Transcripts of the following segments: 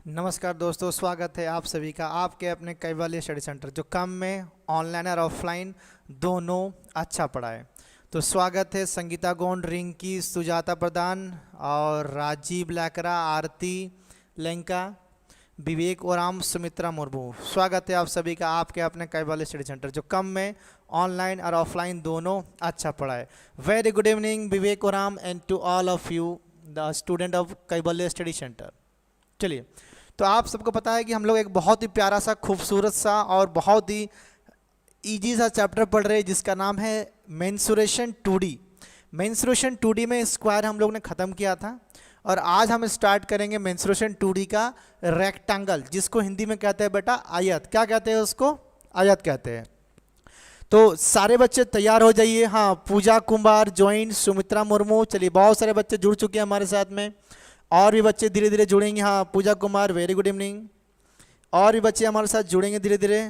नमस्कार दोस्तों, स्वागत है आप सभी का आपके अपने कैवल्य स्टडी सेंटर जो कम में ऑनलाइन और ऑफलाइन दोनों अच्छा पढ़ाए। तो स्वागत है संगीता गोंड, रिंकी, सुजाता प्रधान और राजीव लैकरा, आरती लेंका, विवेक ओराम, सुमित्रा मुर्मू। स्वागत है आप सभी का आपके अपने कैवल्य स्टडी सेंटर जो कम में ऑनलाइन और ऑफलाइन दोनों अच्छा पढ़ाए। Very good evening Vivek Oram and to all of you the student of Kaivalya Study Centre. चलिए, तो आप सबको पता है कि हम लोग एक बहुत ही प्यारा सा, खूबसूरत सा और बहुत ही इजी सा चैप्टर पढ़ रहे हैं जिसका नाम है मेंसुरेशन 2D। मेंसुरेशन 2D में स्क्वायर हम लोग ने ख़त्म किया था और आज हम स्टार्ट करेंगे मेंसुरेशन 2D का रेक्टेंगल, जिसको हिंदी में कहते हैं बेटा आयत। क्या कहते हैं उसको? आयत कहते हैं। तो सारे बच्चे तैयार हो जाइए। हाँ, पूजा कुमार ज्वाइन, सुमित्रा मुर्मू, चलिए बहुत सारे बच्चे जुड़ चुके हैं हमारे साथ में, और भी बच्चे धीरे धीरे जुड़ेंगे। हाँ, Pooja Kumar very good evening. और भी बच्चे हमारे साथ जुड़ेंगे धीरे धीरे।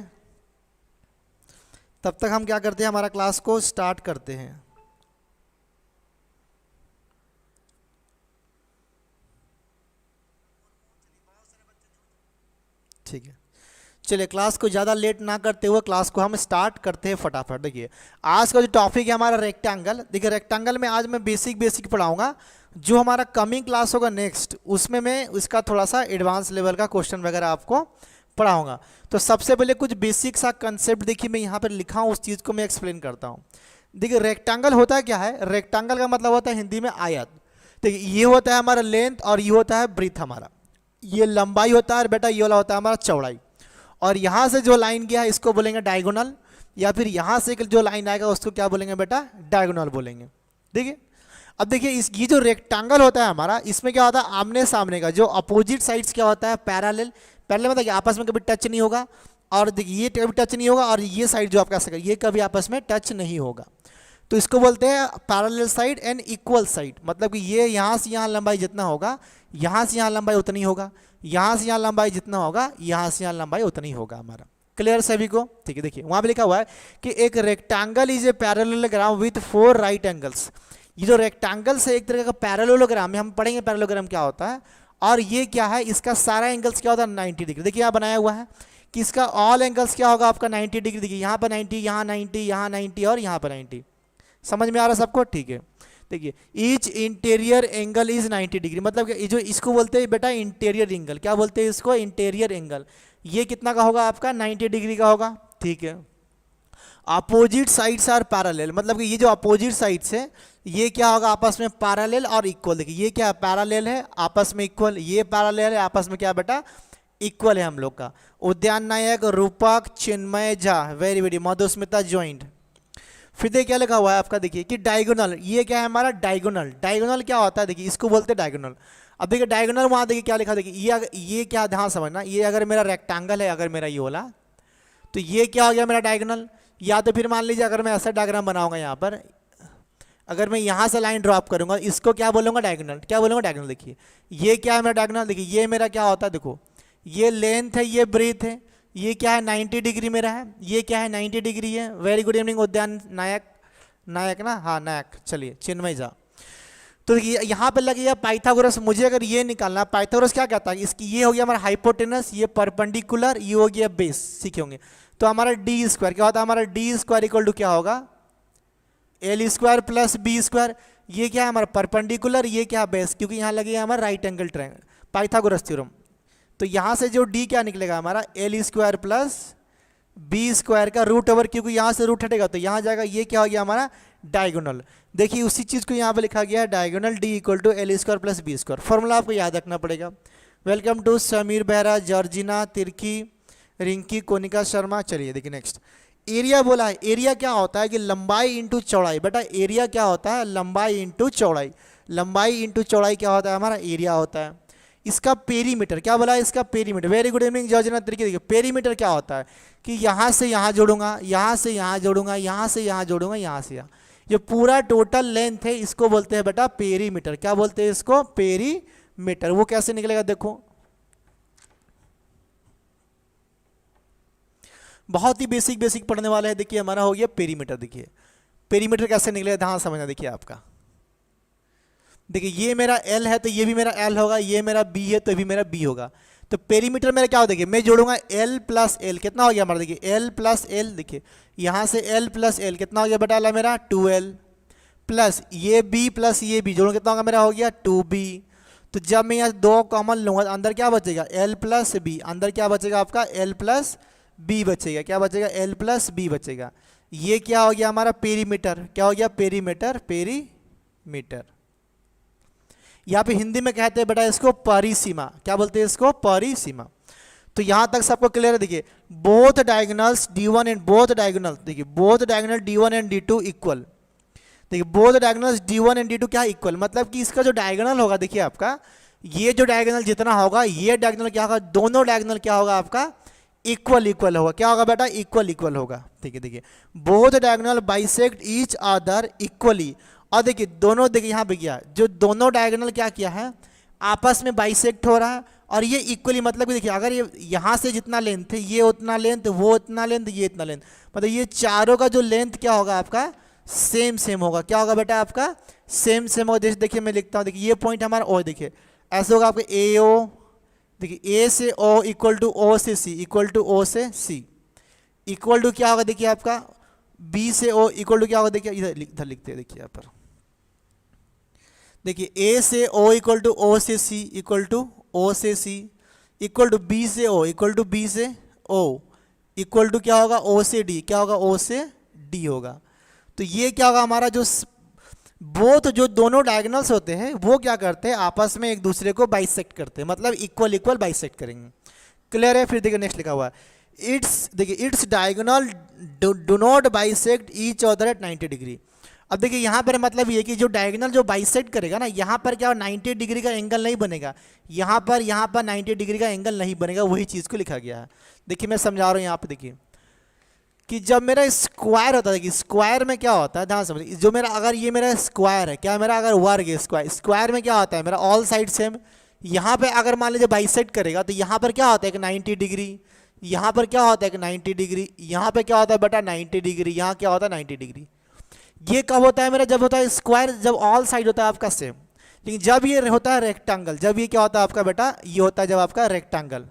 तब तक हम क्या करते हैं, हमारा क्लास को स्टार्ट करते हैं। ठीक है, चलिए क्लास को ज़्यादा लेट ना करते हुए क्लास को हम स्टार्ट करते हैं फटाफट। देखिए आज का जो टॉपिक है हमारा रेक्टेंगल। देखिए रेक्टेंगल में आज मैं बेसिक पढ़ाऊंगा। जो हमारा कमिंग क्लास होगा नेक्स्ट, उसमें मैं उसका थोड़ा सा एडवांस लेवल का क्वेश्चन वगैरह आपको पढ़ाऊंगा। तो सबसे पहले कुछ बेसिक सा कंसेप्ट देखिए मैं यहाँ पर लिखा हूँ, उस चीज़ को मैं एक्सप्लेन करता हूँ। देखिए रेक्टेंगल होता है क्या है? रेक्टेंगल का मतलब होता है हिंदी में आयत। देखिए ये होता है हमारा लेंथ और ये होता है ब्रीथ हमारा। ये लंबाई होता है और बेटा ये वाला होता है हमारा चौड़ाई। और यहाँ से जो लाइन गया है इसको बोलेंगे डायगोनल, या फिर यहाँ से जो लाइन आएगा उसको क्या बोलेंगे बेटा? डायगोनल बोलेंगे। देखिए अब देखिए ये जो रेक्टेंगल होता है हमारा, इसमें क्या होता है? आमने सामने का जो अपोजिट साइड्स क्या होता है? पैरेलल। पैरेलल मतलब आपस में कभी टच नहीं होगा, और देखिए ये कभी टच नहीं होगा, और ये साइड जो आपका सका ये कभी आपस में टच नहीं होगा। तो इसको बोलते हैं parallel side and equal side. मतलब कि ये यहाँ से यहाँ लंबाई जितना होगा, यहाँ से यहाँ लंबाई उतनी होगा, यहाँ से यहाँ लंबाई जितना होगा, यहाँ से यहाँ लंबाई उतनी होगा हमारा। क्लियर सभी को? ठीक है, देखिए वहाँ पे लिखा हुआ है कि एक rectangle is a parallelogram with 4 right angles. ये जो रेक्टेंगल से एक तरह का पैरेललोग्राम है, हम पढ़ेंगे पैरेललोग्राम क्या होता है। और ये क्या है? इसका सारा एंगल्स क्या होता है? 90 डिग्री। देखिए यहाँ बनाया हुआ है कि इसका ऑल एंगल्स क्या होगा आपका? 90 डिग्री। देखिए यहाँ पर 90, यहाँ 90, यहाँ 90 और यहाँ पर 90। समझ में आ रहा है सबको? ठीक है, देखिए each interior angle is 90 degree. मतलब कि जो इसको बोलते हैं बेटा इंटीरियर एंगल। क्या बोलते हैं इसको? Interior angle. ये कितना का होगा आपका? 90 डिग्री का होगा। ठीक है, अपोजिट साइड्स आर पैरेलल। मतलब कि ये जो अपोजिट साइड्स है ये क्या होगा? आपस में पैरेलल और इक्वल। देखिए ये क्या पैरेलल है, आपस में इक्वल। ये पैरेलल है, आपस में क्या बेटा? इक्वल है हम लोग का। Udyan Nayak, Rupak, Chinmay Jha very very, Madhusmita joined. फिर देखिए क्या लिखा हुआ है आपका? देखिए कि डायगोनल। ये क्या है हमारा? डायगोनल। डायगोनल क्या होता है? देखिए इसको बोलते हैं डायगोनल। अब देखिए डायगोनल वहाँ देखिए क्या लिखा। देखिए ये क्या, ध्यान समझना, ये अगर मेरा रेक्टेंगल है, अगर मेरा ये वाला, तो ये क्या हो गया मेरा डायगोनल। या तो फिर मान लीजिए अगर मैं ऐसा डायग्राम बनाऊंगा यहाँ पर, अगर मैं यहाँ से लाइन ड्रॉप करूँगा, इसको क्या बोलूँगा? डायगोनल। क्या बोलूँगा? डायगोनल। देखिए ये क्या है मेरा डायगोनल। देखिए ये मेरा क्या होता है? देखो ये लेंथ है, ये ब्रीथ है, ये क्या है? 90 डिग्री मेरा है, ये क्या है? 90 डिग्री है। वेरी गुड इवनिंग उद्यान नायक, नायक ना, हाँ नायक। चलिए चिन्मय झा। तो देखिए यहाँ पे लगे पाइथागोरस। मुझे अगर ये निकालना, पाइथागोरस क्या कहता है? इसकी ये हो गया हमारा हाइपोटेनस, ये परपेंडिकुलर, ये हो गया बेस। सीखे होंगे। तो हमारा डी स्क्वायर क्या होता है? हमारा डी स्क्वायर इक्वल टू क्या होगा? L square plus B square. ये क्या है हमारा? परपेंडिकुलर, ये क्या? बेस, क्योंकि यहाँ लगे हमारा right angle triangle, Pythagoras theorem. तो यहाँ से जो डी क्या निकलेगा हमारा? L square plus B square का रूट ओवर, क्योंकि यहाँ से रूट हटेगा तो यहाँ जाएगा। ये क्या हो गया हमारा? डायगोनल। देखिए उसी चीज़ को यहाँ पे लिखा गया है, diagonal D equal to L square plus B square. Formula आपको याद रखना पड़ेगा। Welcome to Sameer Behera, Georgina, Tirkey, Rinki, Konika Sharma. चलिए देखिए नेक्स्ट, एरिया बोला है। एरिया क्या होता है? कि लंबाई इंटू चौड़ाई। बेटा एरिया क्या होता है? लंबाई इंटू चौड़ाई। लंबाई इंटू चौड़ाई क्या होता है? हमारा एरिया होता है। इसका पेरीमीटर क्या बोला है? इसका perimeter. Very good evening Georgina, Tirkey. देखिए पेरीमीटर क्या होता है? कि यहाँ से यहाँ जोड़ूंगा, यहाँ से यहाँ जोड़ूंगा, यहाँ से यहाँ जोड़ूंगा, यहाँ से यहाँ, ये पूरा टोटल लेंथ है, इसको बोलते हैं बेटा पेरीमीटर। क्या बोलते हैं इसको? पेरीमीटर। वो कैसे निकलेगा? देखो बहुत ही बेसिक पढ़ने वाला है। देखिए हमारा हो गया पेरीमीटर। देखिए पेरीमीटर कैसे निकलेगा, ध्यान समझना। देखिए आपका, देखिए ये मेरा L है तो ये भी मेरा L होगा, ये मेरा B है तो भी मेरा B होगा। तो पेरीमीटर मेरा क्या हो, देखिए मैं जोड़ूंगा L प्लस एल, कितना हो गया हमारा, देखिए L प्लस एल, देखिए यहाँ से L प्लस एल कितना हो गया बेटा वाला मेरा 2L, प्लस ये B प्लस ये B जोड़ूंगा कितना होगा मेरा, हो गया 2B। तो जब मैं यहाँ 2 कॉमन लूंगा तो अंदर क्या बचेगा, L प्लस बी, अंदर क्या बचेगा आपका L प्लस बी बचेगा, क्या बचेगा L प्लस बी बचेगा। ये क्या हो गया हमारा पेरीमीटर, क्या हो गया पेरीमीटर, पेरीमीटर। यहाँ पे हिंदी में कहते हैं बेटा इसको परिसीमा, क्या बोलते हैं इसको, परिसीमा। तो यहाँ तक सबको क्लियर है। देखिए both diagonals D1 and both diagonal, देखिए both diagonal D1 and D2 equal, देखिए both diagonals D1 and D2 क्या इक्वल, मतलब कि इसका जो डायगोनल होगा, देखिए आपका ये जो डायगोनल जितना होगा ये डायगोनल क्या होगा, दोनों डायगोनल क्या होगा आपका इक्वल इक्वल होगा, क्या होगा बेटा इक्वल इक्वल होगा। ठीक है, देखिए both diagonal bisect each other equally, और देखिए दोनों, देखिए यहाँ पे क्या, जो दोनों डायगोनल क्या किया है आपस में बाइसेक्ट हो रहा है, और ये इक्वली मतलब कि देखिए अगर ये यहाँ से जितना लेंथ है ये उतना लेंथ, वो उतना लेंथ, ये इतना लेंथ, मतलब ये चारों का जो लेंथ क्या होगा आपका सेम सेम होगा, क्या होगा बेटा आपका सेम सेम होगा। जैसे देखिए मैं लिखता हूँ, देखिए ये पॉइंट हमारा ओ, देखिए ऐसे होगा आपका ए ओ, देखिए ए से ओ इक्वल टू ओ से सी, इक्वल टू ओ से सी, इक्वल टू क्या होगा देखिए आपका बी से ओ इक्वल टू क्या होगा, देखिए इधर लिखते हैं, देखिए यहाँ पर देखिए ए से ओ इक्वल टू ओ से सी, इक्वल टू ओ से सी, इक्वल टू बी से ओ, इक्वल टू बी से ओ, इक्वल टू क्या होगा ओ से डी, क्या होगा ओ से डी होगा। तो ये क्या होगा हमारा जो बोथ जो दोनों डायगोनल्स होते हैं वो क्या करते हैं आपस में एक दूसरे को बाइसेक्ट करते हैं, मतलब इक्वल इक्वल बाइसेक्ट करेंगे। क्लियर है। फिर देखिए नेक्स्ट लिखा हुआ है इट्स, देखिए its diagonal do not bisect each other at 90 degree. अब देखिए यहाँ पर मतलब ये कि जो डायगोनल जो बाइसेक्ट करेगा ना, यहाँ पर क्या 90 डिग्री का एंगल नहीं बनेगा, यहाँ पर 90 डिग्री का एंगल नहीं बनेगा, वही चीज़ को लिखा गया है। देखिए मैं समझा रहा हूँ यहाँ पर, देखिए कि जब मेरा स्क्वायर होता है, देखिए स्क्वायर में क्या होता है ध्यान समझिए, जो मेरा अगर ये मेरा स्क्वायर है, क्या मेरा अगर वर्ग है स्क्वायर, स्क्वायर में क्या होता है मेरा ऑल साइड सेम। यहाँ पे अगर मान लीजिए बाइसेक्ट करेगा तो यहाँ पर क्या होता है कि 90 डिग्री, यहाँ पर क्या होता है कि 90 डिग्री, यहाँ पे क्या होता है बेटा 90 डिग्री, यहाँ क्या होता है 90 डिग्री। ये कब होता है मेरा, जब होता है स्क्वायर, जब ऑल साइड होता है आपका सेम। लेकिन जब ये होता है रेक्टेंगल, जब ये क्या होता है आपका बेटा, ये होता है जब आपका रेक्टेंगल,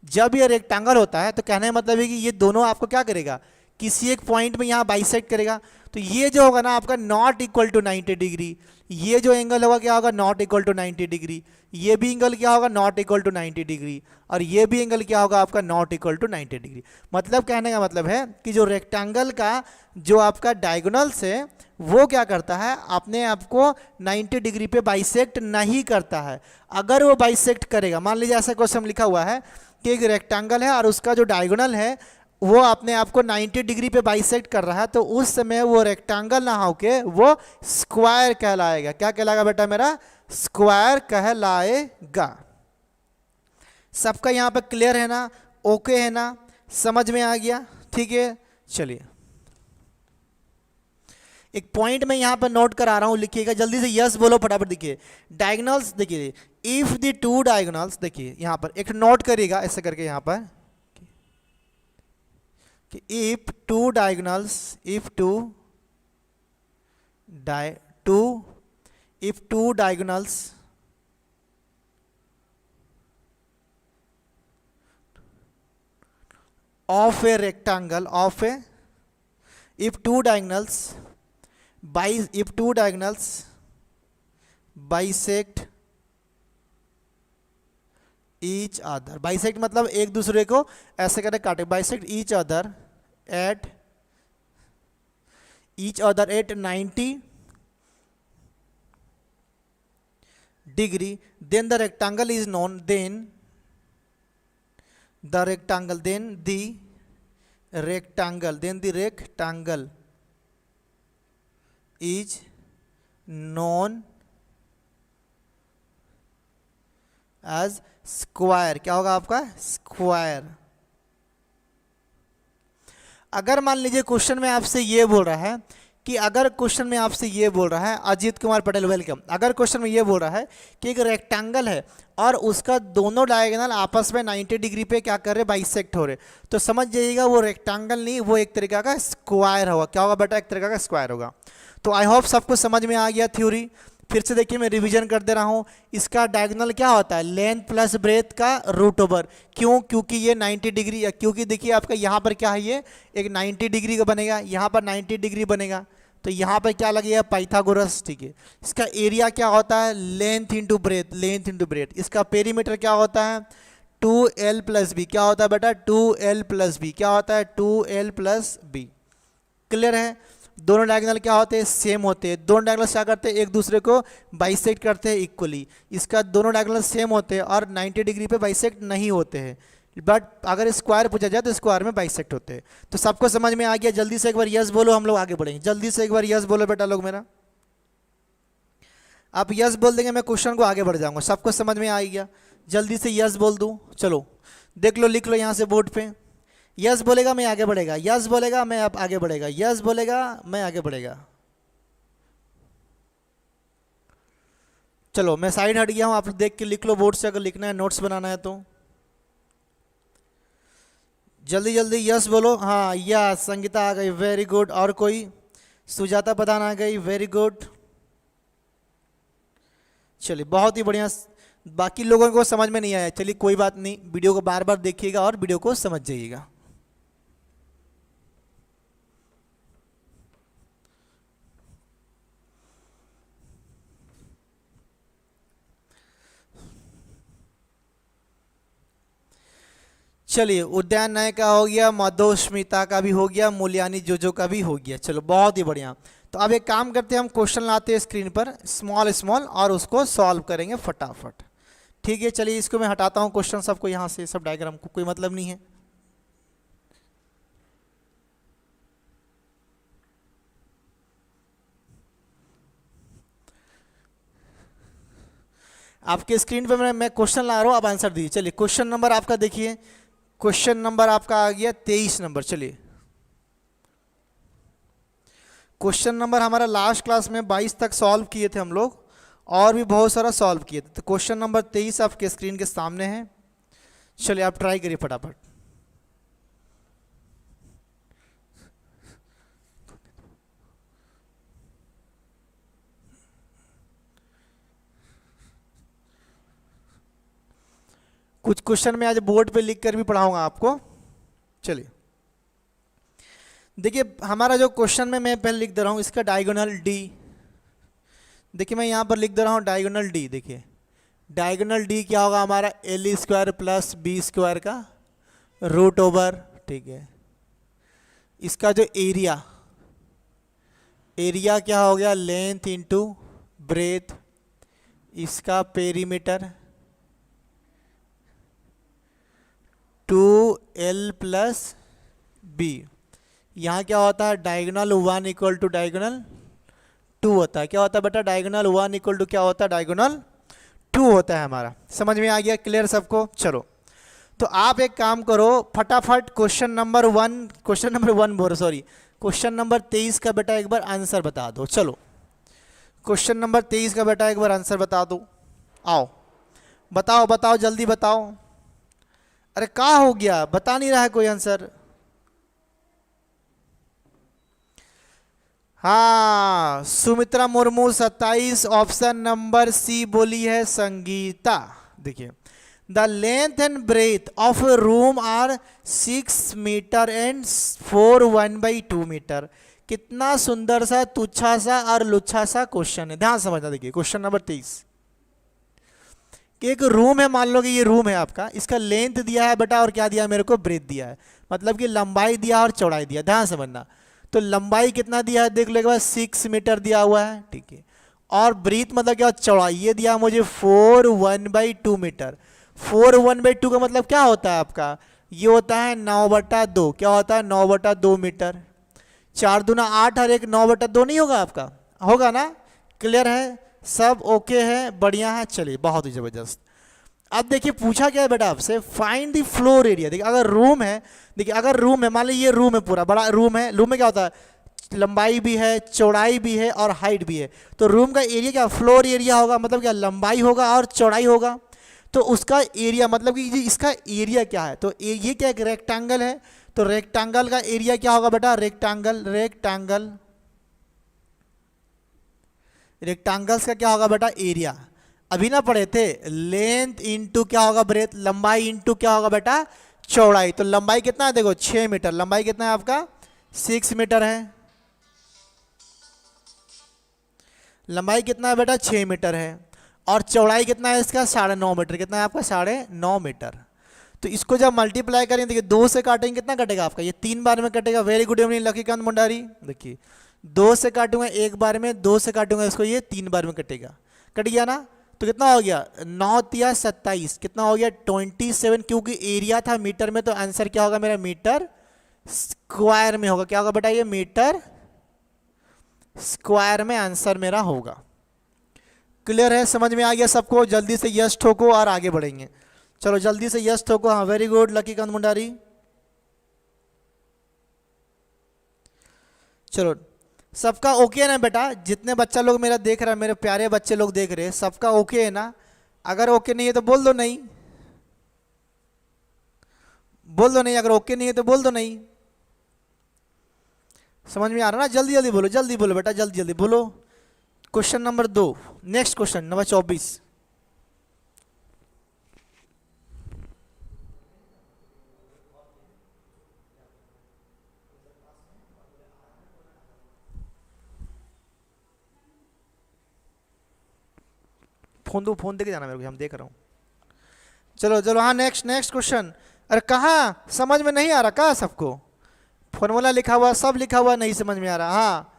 जब ये रेक्टेंगल होता है तो कहने का मतलब है कि ये दोनों आपको क्या करेगा, किसी एक पॉइंट में यहाँ बाइसेक्ट करेगा। तो ये जो होगा ना आपका नॉट इक्वल टू 90 डिग्री, ये जो एंगल होगा क्या होगा नॉट इक्वल टू 90 डिग्री, ये भी एंगल क्या होगा नॉट इक्वल टू 90 डिग्री, और ये भी एंगल क्या होगा आपका नॉट इक्वल टू 90 डिग्री। मतलब कहने का मतलब है कि जो रेक्टेंगल का जो आपका डायगोनल्स है वो क्या करता है, अपने आप को 90 डिग्री पे बाइसेक्ट नहीं करता है। अगर वो बाइसेक्ट करेगा, मान लीजिए ऐसा क्वेश्चन लिखा हुआ है कि एक रेक्टेंगल है और उसका जो डायगोनल है वो अपने आप को 90 डिग्री पे बाइसेक्ट कर रहा है, तो उस समय वो रेक्टेंगल ना होके वो स्क्वायर कहलाएगा। क्या कहलाएगा बेटा मेरा, स्क्वायर कहलाएगा। सबका यहाँ पे क्लियर है ना, ओके है ना, समझ में आ गया, ठीक है। चलिए एक पॉइंट मैं यहाँ पर नोट करा रहा हूँ, लिखिएगा जल्दी से, यस बोलो फटाफट। देखिए डायगोनल्स, देखिए इफ द टू डायगोनल्स, देखिए यहाँ पर एक नोट करिएगा ऐसे करके यहाँ पर कि if two diagonals, if two diagonals of a rectangle, if two diagonals bisect each other, bisect मतलब एक दूसरे को ऐसे करके काटे, bisect each other at 90 degree, then the rectangle is known, then the rectangle is known as square. क्या होगा आपका स्क्वायर। अगर मान लीजिए क्वेश्चन में आपसे ये बोल रहा है कि अजीत कुमार पटेल वेलकम, अगर क्वेश्चन में ये बोल रहा है कि एक रेक्टेंगल है और उसका दोनों डायगोनल आपस में 90 डिग्री पे क्या कर रहे, बाइसेक्ट हो रहे, तो समझ जाइएगा वो रेक्टेंगल नहीं, वो एक तरीका का स्क्वायर होगा। क्या होगा बेटा, एक तरीका का स्क्वायर होगा। तो आई होप सबको समझ में आ गया थ्योरी। फिर से देखिए मैं रिवीजन कर दे रहा हूँ, इसका डायगोनल क्या होता है, लेंथ प्लस ब्रेथ का रूट ओवर। क्यों? क्योंकि ये 90 डिग्री, क्योंकि देखिए आपका यहाँ पर क्या है, ये एक 90 डिग्री का बनेगा, यहाँ पर 90 डिग्री बनेगा, तो यहाँ पर क्या लगेगा, पाइथागोरस। ठीक है, इसका एरिया क्या होता है, length into breath, length into breadth. इसका पेरीमीटर क्या होता है, 2l प्लस बी। क्या होता है बेटा, 2l प्लस बी। क्या होता है, 2l प्लस बी। क्लियर है? दोनों डायगोनल क्या होते हैं, सेम होते हैं। दोनों डायगोनल क्या करते हैं, एक दूसरे को बाइसेक्ट करते हैं इक्वली। इसका दोनों डायगोनल सेम होते हैं और 90 डिग्री पे बाइसेक्ट नहीं होते हैं, बट अगर स्क्वायर पूछा जाए तो स्क्वायर में बाइसेक्ट होते हैं। तो सबको समझ में आ गया? जल्दी से एक बार यस बोलो, हम लोग आगे बढ़ेंगे। जल्दी से एक बार यस बोलो बेटा लोग मेरा। आप यस बोल देंगे मैं क्वेश्चन को आगे बढ़ जाऊंगा। सबको समझ में आ गया? जल्दी से यस बोल दूं। चलो देख लो, लिख लो यहाँ से बोर्ड पे। यस बोलेगा मैं आगे बढ़ेगा, यस बोलेगा मैं अब आगे बढ़ेगा, यस बोलेगा मैं आगे बढ़ेगा। चलो मैं साइड हट गया हूं, आप देख के लिख लो बोर्ड से, अगर लिखना है नोट्स बनाना है तो। जल्दी जल्दी यस बोलो। हाँ यस, संगीता आ गई, वेरी गुड। और कोई? सुजाता प्रधान आ गई, वेरी गुड। चलिए बहुत ही बढ़िया। बाकी लोगों को समझ में नहीं आया, चलिए कोई बात नहीं, वीडियो को बार बार देखिएगा और वीडियो को समझ जाइएगा। चलिए उद्यान नायक का हो गया, मधुस्मिता का भी हो गया, मूल्यानी जोजो का भी हो गया। चलो बहुत ही बढ़िया। तो अब एक काम करते हैं, हम क्वेश्चन लाते हैं स्क्रीन पर स्मॉल स्मॉल और उसको सॉल्व करेंगे फटाफट। ठीक है, चलिए इसको मैं हटाता हूँ क्वेश्चन सबको यहाँ से, सब डायग्राम को कोई मतलब नहीं है। आपके स्क्रीन पर मैं क्वेश्चन ला रहा हूँ, आप आंसर दीजिए। चलिए क्वेश्चन नंबर आपका देखिए, क्वेश्चन नंबर आपका आ गया 23 नंबर। चलिए क्वेश्चन नंबर हमारा लास्ट क्लास में 22 तक सॉल्व किए थे हम लोग, और भी बहुत सारा सॉल्व किए थे। तो क्वेश्चन नंबर 23 आपके स्क्रीन के सामने है। चलिए आप ट्राई करिए फटाफट। कुछ क्वेश्चन मैं आज बोर्ड पे लिख कर भी पढ़ाऊंगा आपको। चलिए देखिए हमारा जो क्वेश्चन में मैं पहले लिख दे रहा हूँ, इसका डायगोनल डी। देखिए मैं यहाँ पर लिख दे रहा हूँ डायगोनल डी। देखिए डायगोनल डी क्या होगा हमारा, L square plus B square का रूट ओवर। ठीक है, इसका जो एरिया, एरिया क्या हो गया, लेंथ इंटू ब्रेथ। इसका पेरीमीटर 2l प्लस बी। यहाँ क्या होता है, डायगोनल 1 इक्वल टू डायगोनल 2 होता है। क्या होता है बेटा, डायगोनल 1 इक्वल टू क्या होता है, डायगोनल 2 होता है हमारा। समझ में आ गया? क्लियर सबको? चलो तो आप एक काम करो फटाफट, क्वेश्चन नंबर 1 बोल सॉरी, क्वेश्चन नंबर 23 का बेटा एक बार आंसर बता दो। चलो क्वेश्चन नंबर 23 का बेटा एक बार आंसर बता दो। आओ बताओ बताओ जल्दी बताओ। अरे क्या हो गया, बता नहीं रहा है कोई आंसर? हाँ Sumitra Murmu 27, option number C बोली है संगीता। देखिए the length and breadth of a room are 6 metre and 4 1/2 metre. कितना सुंदर सा तुच्छा सा और लुच्छा सा क्वेश्चन है, ध्यान समझना। देखिए क्वेश्चन नंबर 23 कि एक रूम है, मान लो कि ये रूम है आपका, इसका लेंथ दिया है बेटा और क्या दिया है मेरे को, ब्रेथ दिया है, मतलब कि लंबाई दिया और चौड़ाई दिया। ध्यान समझना, तो लंबाई कितना दिया है देख लो एक बार, 6 मीटर दिया हुआ है। ठीक है, और ब्रीथ मतलब क्या, चौड़ाई, ये दिया मुझे 4 1/2 मीटर। 4 1/2 का मतलब क्या होता है आपका, ये होता है 9/2। क्या होता है, 9/2 मीटर। 4 दूना 8 और 1 9/2 नहीं होगा आपका, होगा ना? क्लियर है, सब ओके है, बढ़िया है। चलिए बहुत ही जबरदस्त। अब देखिए पूछा क्या है बेटा आपसे, फाइंड द फ्लोर एरिया। देखिए अगर रूम है, देखिए अगर रूम है, मान लीजिए ये रूम है, पूरा बड़ा रूम है। रूम में क्या होता है, लंबाई भी है, चौड़ाई भी है और हाइट भी है। तो रूम का एरिया क्या, फ्लोर एरिया होगा, मतलब क्या, लंबाई होगा और चौड़ाई होगा। तो उसका एरिया मतलब कि इसका एरिया क्या है, तो ये क्या एक रेक्टेंगल है, तो रेक्टेंगल का एरिया क्या होगा बेटा, रेक्टेंगल रेक्टेंगल्स का क्या होगा बेटा, एरिया। अभी ना पढ़े थे लेंथ इंटू क्या होगा ब्रेथ, लंबाई इंटू क्या होगा बेटा, चौड़ाई। तो लंबाई कितना है देखो 6 मीटर, लंबाई कितना है आपका 6 मीटर है, लंबाई कितना है बेटा 6 मीटर है, और चौड़ाई कितना है इसका 9.5 मीटर, कितना है आपका 9.5 मीटर। तो इसको जब मल्टीप्लाई करेंगे देखिए 2 से काटेंगे कितना कटेगा आपका, ये 3 बार में कटेगा। Very good evening Lakikant Mundari. देखिए 2 से काटूंगा एक बार में, 2 से काटूंगा इसको, ये 3 बार में कटेगा, कट गया ना। तो कितना हो गया 9 तिया 27, कितना हो गया 27, क्योंकि एरिया था मीटर में तो आंसर क्या होगा मेरा मीटर स्क्वायर में होगा। क्या होगा बेटा, ये मीटर स्क्वायर में आंसर मेरा होगा। क्लियर है, समझ में आ गया सबको? जल्दी से यस ठोको और आगे बढ़ेंगे। चलो जल्दी से यस ठोको। हाँ वेरी गुड लकीकांत मुंडारी। चलो सबका ओके है ना बेटा, जितने बच्चा लोग मेरा देख रहा है, मेरे प्यारे बच्चे लोग देख रहे हैं, सबका ओके है ना? अगर ओके नहीं है तो बोल दो नहीं, बोल दो नहीं, अगर ओके नहीं है तो बोल दो नहीं। समझ में आ रहा ना? जल्दी जल्दी बोलो, जल्दी बोलो बेटा, जल्दी जल्दी बोलो। Question number 2, next question number 24। Phone दो, फोन देके जाना मेरे को, हम देख रहा हूँ। चलो चलो हाँ नेक्स्ट नेक्स्ट क्वेश्चन। अरे कहाँ समझ में नहीं आ रहा, कहाँ सबको फॉर्मूला लिखा हुआ, सब लिखा हुआ, नहीं समझ में आ रहा? हाँ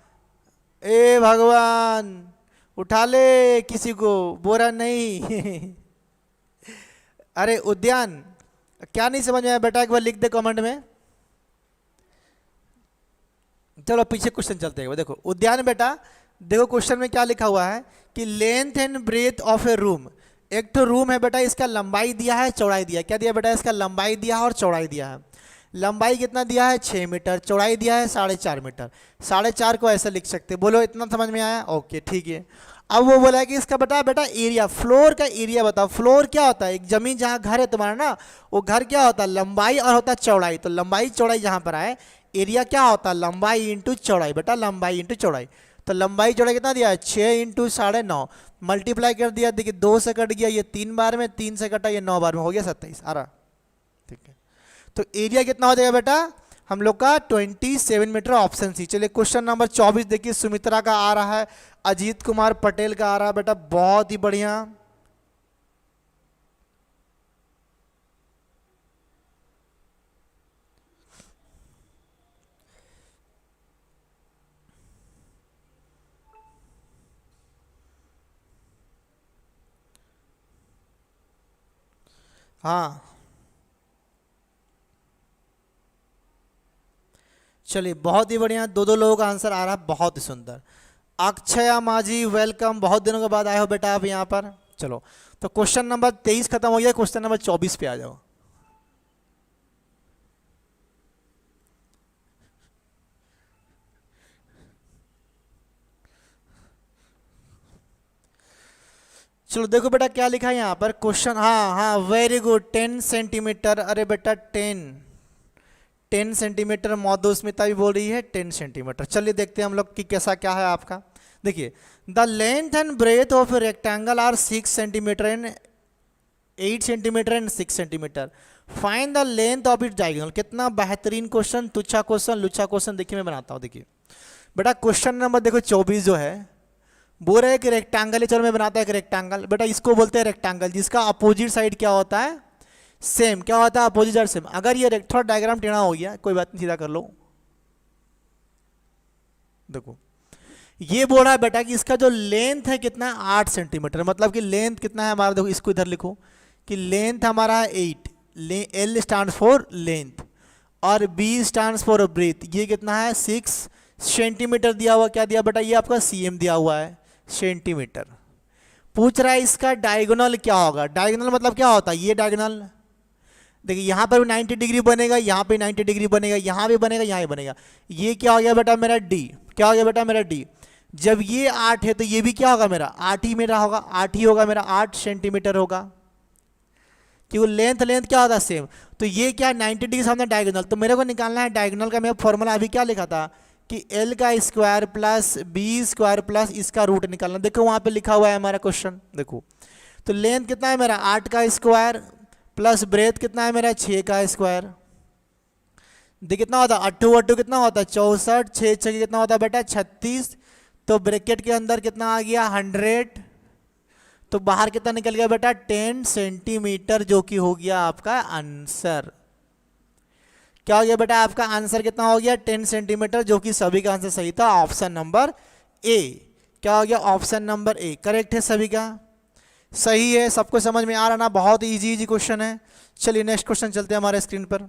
ए भगवान उठा ले किसी को, बोरा नहीं। अरे उद्यान क्या नहीं समझ में आया बेटा, एक बार लिख दे कमेंट में। चलो पीछे क्वेश्चन चलते हैं। देखो उद्यान बेटा, देखो क्वेश्चन में क्या लिखा हुआ है कि length and breadth of a room. एक तो रूम है बेटा, इसका लंबाई दिया है, चौड़ाई दिया है। क्या दिया बेटा, इसका लंबाई दिया है और चौड़ाई दिया है। लंबाई कितना दिया है 6 मीटर, चौड़ाई दिया है 4.5 मीटर। 4.5 को ऐसे लिख सकते, बोलो इतना समझ में आया? ओके ठीक है। अब वो बोला है कि इसका बेटा बेटा एरिया, फ्लोर का एरिया बताओ। फ्लोर क्या होता है, एक जमीन जहाँ घर है तुम्हारा ना, वो घर क्या होता है, लंबाई और होता है चौड़ाई। तो लंबाई चौड़ाई जहाँ पर आए, एरिया क्या होता है, लंबाई इंटू चौड़ाई। बेटा लंबाई इंटू चौड़ाई, तो लंबाई चौड़ाई कितना दिया है 6 इंटू 9.5, मल्टीप्लाई कर दिया। देखिए 2 से कट गया ये 3 बार में, 3 से कटा ये 9 बार में, हो गया 27 आ रहा। ठीक है, तो एरिया कितना हो जाएगा बेटा हम लोग का 27 मीटर, ऑप्शन सी। चलिए क्वेश्चन नंबर 24 देखिए, सुमित्रा का आ रहा है, अजीत कुमार पटेल का आ रहा है बेटा, बहुत ही बढ़िया। हाँ चलिए बहुत ही बढ़िया, दो दो लोगों का आंसर आ रहा है, बहुत ही सुंदर। अक्षया माझी वेलकम, बहुत दिनों के बाद आए हो बेटा आप यहाँ पर। चलो तो क्वेश्चन नंबर 23 खत्म हो गया, क्वेश्चन नंबर 24 पे आ जाओ। चलो देखो बेटा क्या लिखा है यहाँ पर क्वेश्चन। हाँ हाँ वेरी गुड, 10 सेंटीमीटर। अरे बेटा 10 सेंटीमीटर, मौदू स्मिता भी बोल रही है 10 सेंटीमीटर। चलिए देखते हैं हम लोग कि कैसा क्या है आपका। देखिए the length and breadth of rectangle are 6 centimetre and 8 centimetre and 6 centimetre. Find the length of it diagonal. कितना बेहतरीन क्वेश्चन, तुच्छा क्वेश्चन, लुच्छा क्वेश्चन। देखिए मैं बनाता हूँ। देखिए बेटा क्वेश्चन नंबर देखो 24 जो है, बोल रहे हैं कि रेक्टेंगल है। चलो मैं बनाता हूँ एक रेक्टेंगल। बेटा इसको बोलते हैं रेक्टेंगल जिसका अपोजिट साइड क्या होता है, सेम। क्या होता है अपोजिट साइड सेम। अगर ये थोड़ा डायग्राम टेढ़ा हो गया, कोई बात नहीं, सीधा कर लो। देखो ये बोल रहा है बेटा कि इसका जो लेंथ है कितना है 8 सेंटीमीटर। मतलब कि लेंथ कितना है हमारा, देखो इसको इधर लिखो कि लेंथ हमारा है 8, एल स्टैंड फॉर लेंथ और बी स्टैंड फॉर ब्रेथ। ये कितना है 6 सेंटीमीटर दिया हुआ। क्या दिया बेटा, ये आपका सीएम दिया हुआ है, सेंटीमीटर। पूछ रहा है इसका डायगोनल क्या होगा। डायगोनल मतलब क्या होता है, ये डायगोनल देखिए यहाँ पर भी 90 डिग्री बनेगा, यहाँ पे 90 डिग्री बनेगा, यहाँ भी बनेगा, यहाँ भी बनेगा। ये क्या हो गया बेटा मेरा डी। क्या हो गया बेटा मेरा डी। जब ये 8 है तो ये भी क्या होगा मेरा 8 ही मेरा होगा, 8 ही होगा मेरा, 8 सेंटीमीटर होगा, क्योंकि लेंथ लेंथ क्या होता है सेम। तो ये क्या 90 डिग्री सामने डायगोनल। तो मेरे को निकालना है डायगोनल का। मैं फॉर्मूला अभी क्या लिखा था कि एल का square plus B square plus इसका रूट निकालना। देखो वहाँ पे लिखा हुआ है हमारा क्वेश्चन, देखो तो लेंथ कितना है मेरा 8 का स्क्वायर प्लस ब्रेथ कितना है मेरा 6 का स्क्वायर। देख कितना होता है 8 8 कितना होता है 64, 6 6 कितना होता है बेटा 36, तो ब्रैकेट के अंदर कितना आ गया 100, तो बाहर कितना निकल गया बेटा 10 सेंटीमीटर, जो कि हो गया आपका आंसर। क्या हो गया बेटा आपका आंसर कितना हो गया 10 सेंटीमीटर, जो कि सभी का आंसर सही था, ऑप्शन नंबर ए। क्या हो गया ऑप्शन नंबर ए करेक्ट है, सभी का सही है। सबको समझ में आ रहा ना, बहुत इजी इजी क्वेश्चन है। चलिए नेक्स्ट क्वेश्चन चलते हैं हमारे स्क्रीन पर।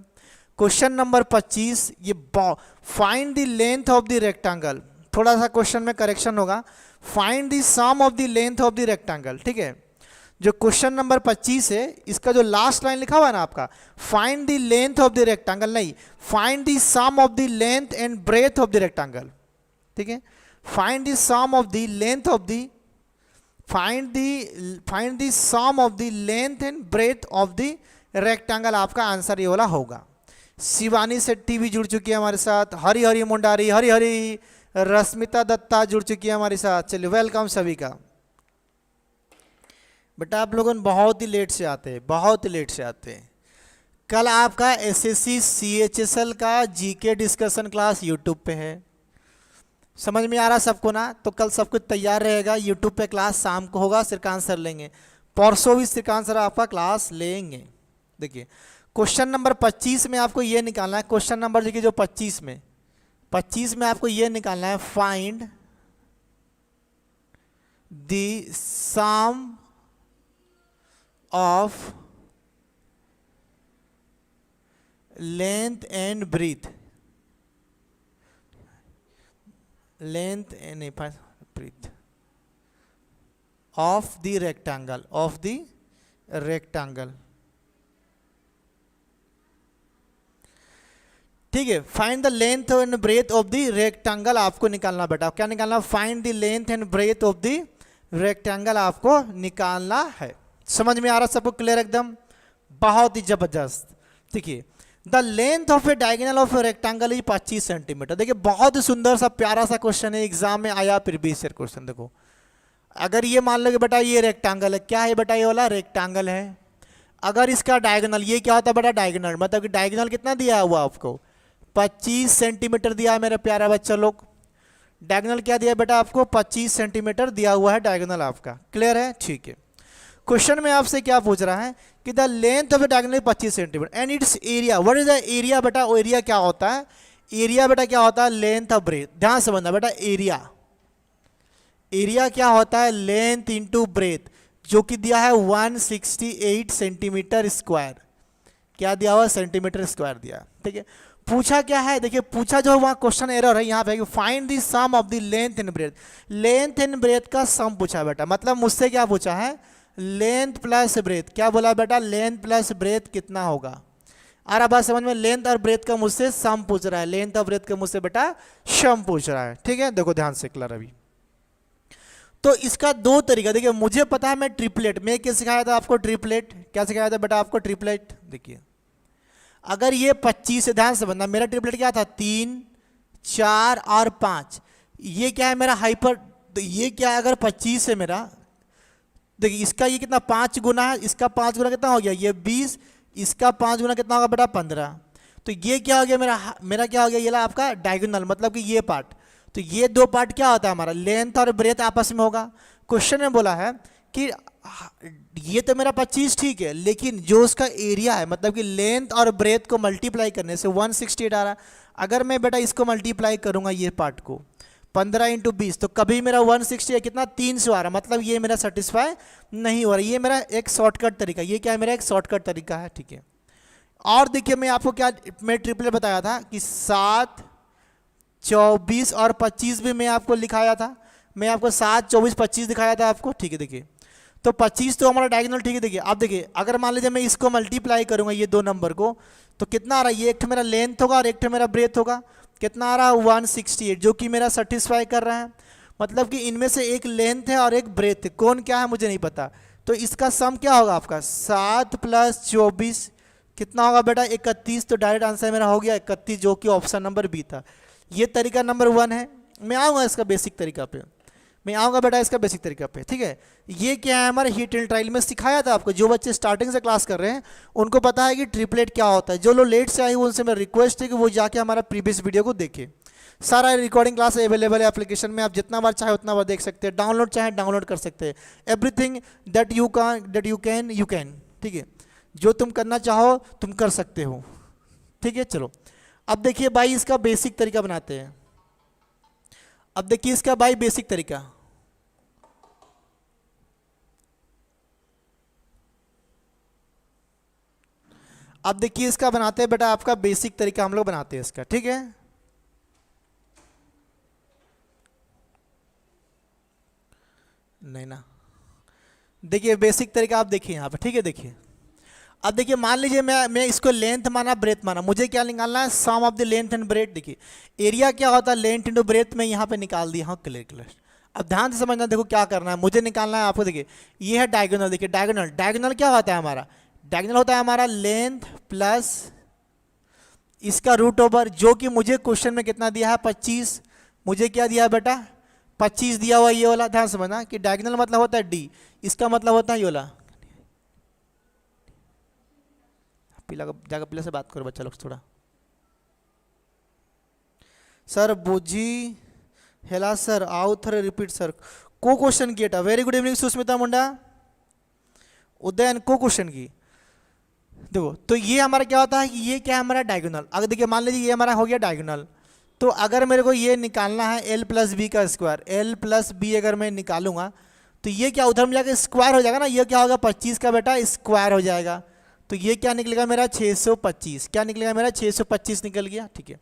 क्वेश्चन नंबर 25, ये find the length of the rectangle. थोड़ा सा क्वेश्चन में करेक्शन होगा, find the sum of the length of the rectangle. ठीक है, जो क्वेश्चन नंबर 25 है इसका जो लास्ट लाइन लिखा हुआ है ना आपका, find the length of the rectangle नहीं, find the sum of the length and breadth of the rectangle. ठीक है, find the sum of the length of the find the sum of the length and breadth of the rectangle, आपका answer ये वाला होगा। शिवानी शेट्टी भी जुड़ चुकी है हमारे साथ, हरी हरी मुंडारी, हरी हरी रश्मिता दत्ता जुड़ चुकी है हमारे साथ। चलिए वेलकम सभी का। बेटा आप लोगों बहुत ही लेट से आते हैं, बहुत ही लेट से आते हैं। कल आपका एसएससी सीएचएसएल का जीके डिस्कशन क्लास यूट्यूब पे है, समझ में आ रहा सबको ना? तो कल सब कुछ तैयार रहेगा, यूट्यूब पे क्लास शाम को होगा, श्रीकांत सर लेंगे, परसों भी श्रीकांत सर आपका क्लास लेंगे। देखिए क्वेश्चन नंबर 25 में आपको ये निकालना है, क्वेश्चन नंबर देखिए जो 25 में आपको ये निकालना है, find the sum of length and breath, length and breath of the rectangle, of the rectangle. ठीक है, find the length and breadth of the rectangle आपको निकालना बेटा। क्या निकालना? Find the length and breadth of the rectangle आपको निकालना है। समझ में आ रहा सबको? क्लियर एकदम, बहुत ही जबरदस्त। देखिए the length of A diagonal of a rectangle is 25 centimetre. देखिए बहुत ही सुंदर सा प्यारा सा क्वेश्चन है, एग्जाम में आया प्रीवियस ईयर क्वेश्चन। देखो अगर ये मान लो कि बेटा ये रेक्टेंगल है, क्या है बेटा? ये वाला रेक्टेंगल है। अगर इसका डायगोनल, ये क्या होता है बेटा? डायगोनल, मतलब कि डायगोनल कितना दिया हुआ आपको 25 सेंटीमीटर दिया है मेरे प्यारा बच्चा लोग। डायगोनल क्या दिया बेटा आपको? 25 सेंटीमीटर दिया हुआ है डायगोनल आपका। क्लियर है? ठीक है। क्वेश्चन में आपसे क्या पूछ रहा है कि the length of the diagonal 25 centimetre and it's area, what is the area बेटा? वो एरिया क्या होता है? एरिया बेटा क्या होता है? Length of breadth. ध्यान से समझना बेटा, एरिया, एरिया क्या होता है? लेंथ इंटू ब्रेथ, जो कि दिया है 168 सेंटीमीटर स्क्वायर। क्या दिया हुआ? सेंटीमीटर स्क्वायर दिया। ठीक है, पूछा क्या है? देखिए पूछा जो वहाँ क्वेश्चन एरर है यहाँ पे, find the sum of the length and breadth. Length and breadth का सम पूछा बेटा, मतलब मुझसे क्या पूछा है? Length plus breadth. क्या बोला बेटा? लेंथ प्लस ब्रेथ कितना होगा? आ रहा बात समझ में? लेंथ और ब्रेथ का मुझसे सम पूछ रहा है, लेंथ और ब्रेथ का मुझसे बेटा सम पूछ रहा है। ठीक है, देखो ध्यान से क्लियर अभी। तो इसका दो तरीका, देखिए मुझे पता है मैं ट्रिपलेट, मैं क्या सिखाया था आपको? ट्रिपलेट। क्या सिखाया था बेटा आपको? ट्रिपलेट। देखिए अगर ये 25 से, ध्यान से समझना, मेरा ट्रिपलेट क्या था? 3 4 और 5। ये क्या है मेरा? हाइपर। तो ये क्या है? अगर 25 है मेरा, देखिए इसका ये कितना 5 गुना है, इसका 5 गुना कितना हो गया? ये 20, इसका 5 गुना कितना होगा बेटा? 15। तो ये क्या हो गया मेरा क्या हो गया? ये आपका डायगोनल, मतलब कि ये पार्ट। तो ये दो पार्ट क्या होता है हमारा? लेंथ और ब्रेथ आपस में होगा। क्वेश्चन में बोला है कि ये तो मेरा 25 ठीक है, लेकिन जो उसका एरिया है, मतलब कि लेंथ और ब्रेथ को मल्टीप्लाई करने से 168 आ रहा है। अगर मैं बेटा इसको मल्टीप्लाई करूंगा ये पार्ट को 15 इंटू 20, तो कभी मेरा 160 कितना 300 आ रहा, मतलब ये मेरा सेटिस्फाई नहीं हो रहा। ये मेरा एक शॉर्टकट तरीका, ये क्या है? मेरा एक शॉर्टकट तरीका है। ठीक है, और देखिए मैं आपको क्या, मैं ट्रिपलेट बताया था कि 7 24 और 25 भी मैं आपको लिखाया था। मैं आपको 7 24 25 दिखाया था आपको। ठीक है, देखिए तो 25 तो हमारा डायगोनल। ठीक है, देखिए अब देखिए अगर मान लीजिए मैं इसको मल्टीप्लाई करूंगा ये दो नंबर को, तो कितना आ रहा है? ये एक मेरा लेंथ होगा और एक मेरा ब्रेथ होगा। कितना आ रहा है? 168, जो कि मेरा सेटिस्फाई कर रहा है। मतलब कि इनमें से एक लेंथ है और एक ब्रेथ है, कौन क्या है मुझे नहीं पता। तो इसका सम क्या होगा आपका? 7 + 24 कितना होगा बेटा? 31। तो डायरेक्ट आंसर मेरा हो गया 31, जो कि ऑप्शन नंबर बी था। ये तरीका नंबर 1 है। मैं आऊँगा इसका बेसिक तरीका पे, मैं आऊँगा बेटा इसका बेसिक तरीका पे, ठीक है। ये क्या है हमारे हीट एंड ट्रायल में सिखाया था आपको, जो बच्चे स्टार्टिंग से क्लास कर रहे हैं उनको पता है कि ट्रिपलेट क्या होता है। जो लोग लेट से आए हुए उनसे मेरा रिक्वेस्ट है कि वो जाके हमारा प्रीवियस वीडियो को देखें। सारा रिकॉर्डिंग क्लास अवेलेबल है एप्लीकेशन में, आप जितना बार चाहे उतना बार देख सकते हैं, डाउनलोड चाहे डाउनलोड कर सकते हैं। एवरीथिंग दैट यू कैन, ठीक है, जो तुम करना चाहो तुम कर सकते हो, ठीक है। चलो अब देखिए भाई इसका बेसिक तरीका बनाते हैं। अब देखिए इसका भाई बेसिक तरीका, अब देखिए इसका बनाते हैं बेटा, आपका बेसिक तरीका हम लोग बनाते हैं इसका, ठीक है। नहीं ना, देखिए बेसिक तरीका आप देखिए यहाँ पे, ठीक है। देखिए अब देखिए मान लीजिए मैं इसको लेंथ माना ब्रेथ माना, मुझे क्या निकालना है, sum of the length and breadth. देखिए एरिया क्या होता है, लेंथ इंटू ब्रेथ में यहाँ पे निकाल दिया, हाँ क्लियर। अब ध्यान से समझना, देखो क्या करना है, मुझे निकालना है आपको। देखिए ये है डायगोनल, देखिए डायगोनल क्या होता है हमारा, डायगोनल होता है हमारा लेंथ प्लस इसका रूट ओवर, जो कि मुझे क्वेश्चन में कितना दिया है 25, मुझे क्या दिया है बेटा 25 दिया हुआ ये वाला। ध्यान समझना कि डायगोनल मतलब होता है डी, इसका मतलब होता है ये वाला। पीला जाकर पीला से बात करो बच्चा लोग थोड़ा। सर बुझी हेला सर आओ थोड़े रिपीट सर, को क्वेश्चन किया था। वेरी गुड इवनिंग सुस्मिता मुंडा, उदयन को क्वेश्चन की। देखो तो ये हमारा क्या होता है कि ये क्या है हमारा डायगोनल। अगर देखिए मान लीजिए ये हमारा हो गया डायगोनल, तो अगर मेरे को ये निकालना है एल प्लस बी का स्क्वायर, एल प्लस बी अगर मैं निकालूंगा तो ये क्या उधर में जाकर स्क्वायर हो जाएगा ना, ये क्या होगा 25 का बेटा स्क्वायर हो जाएगा, तो ये क्या निकलेगा मेरा 625, क्या निकलेगा मेरा 625 निकल गया, ठीक है।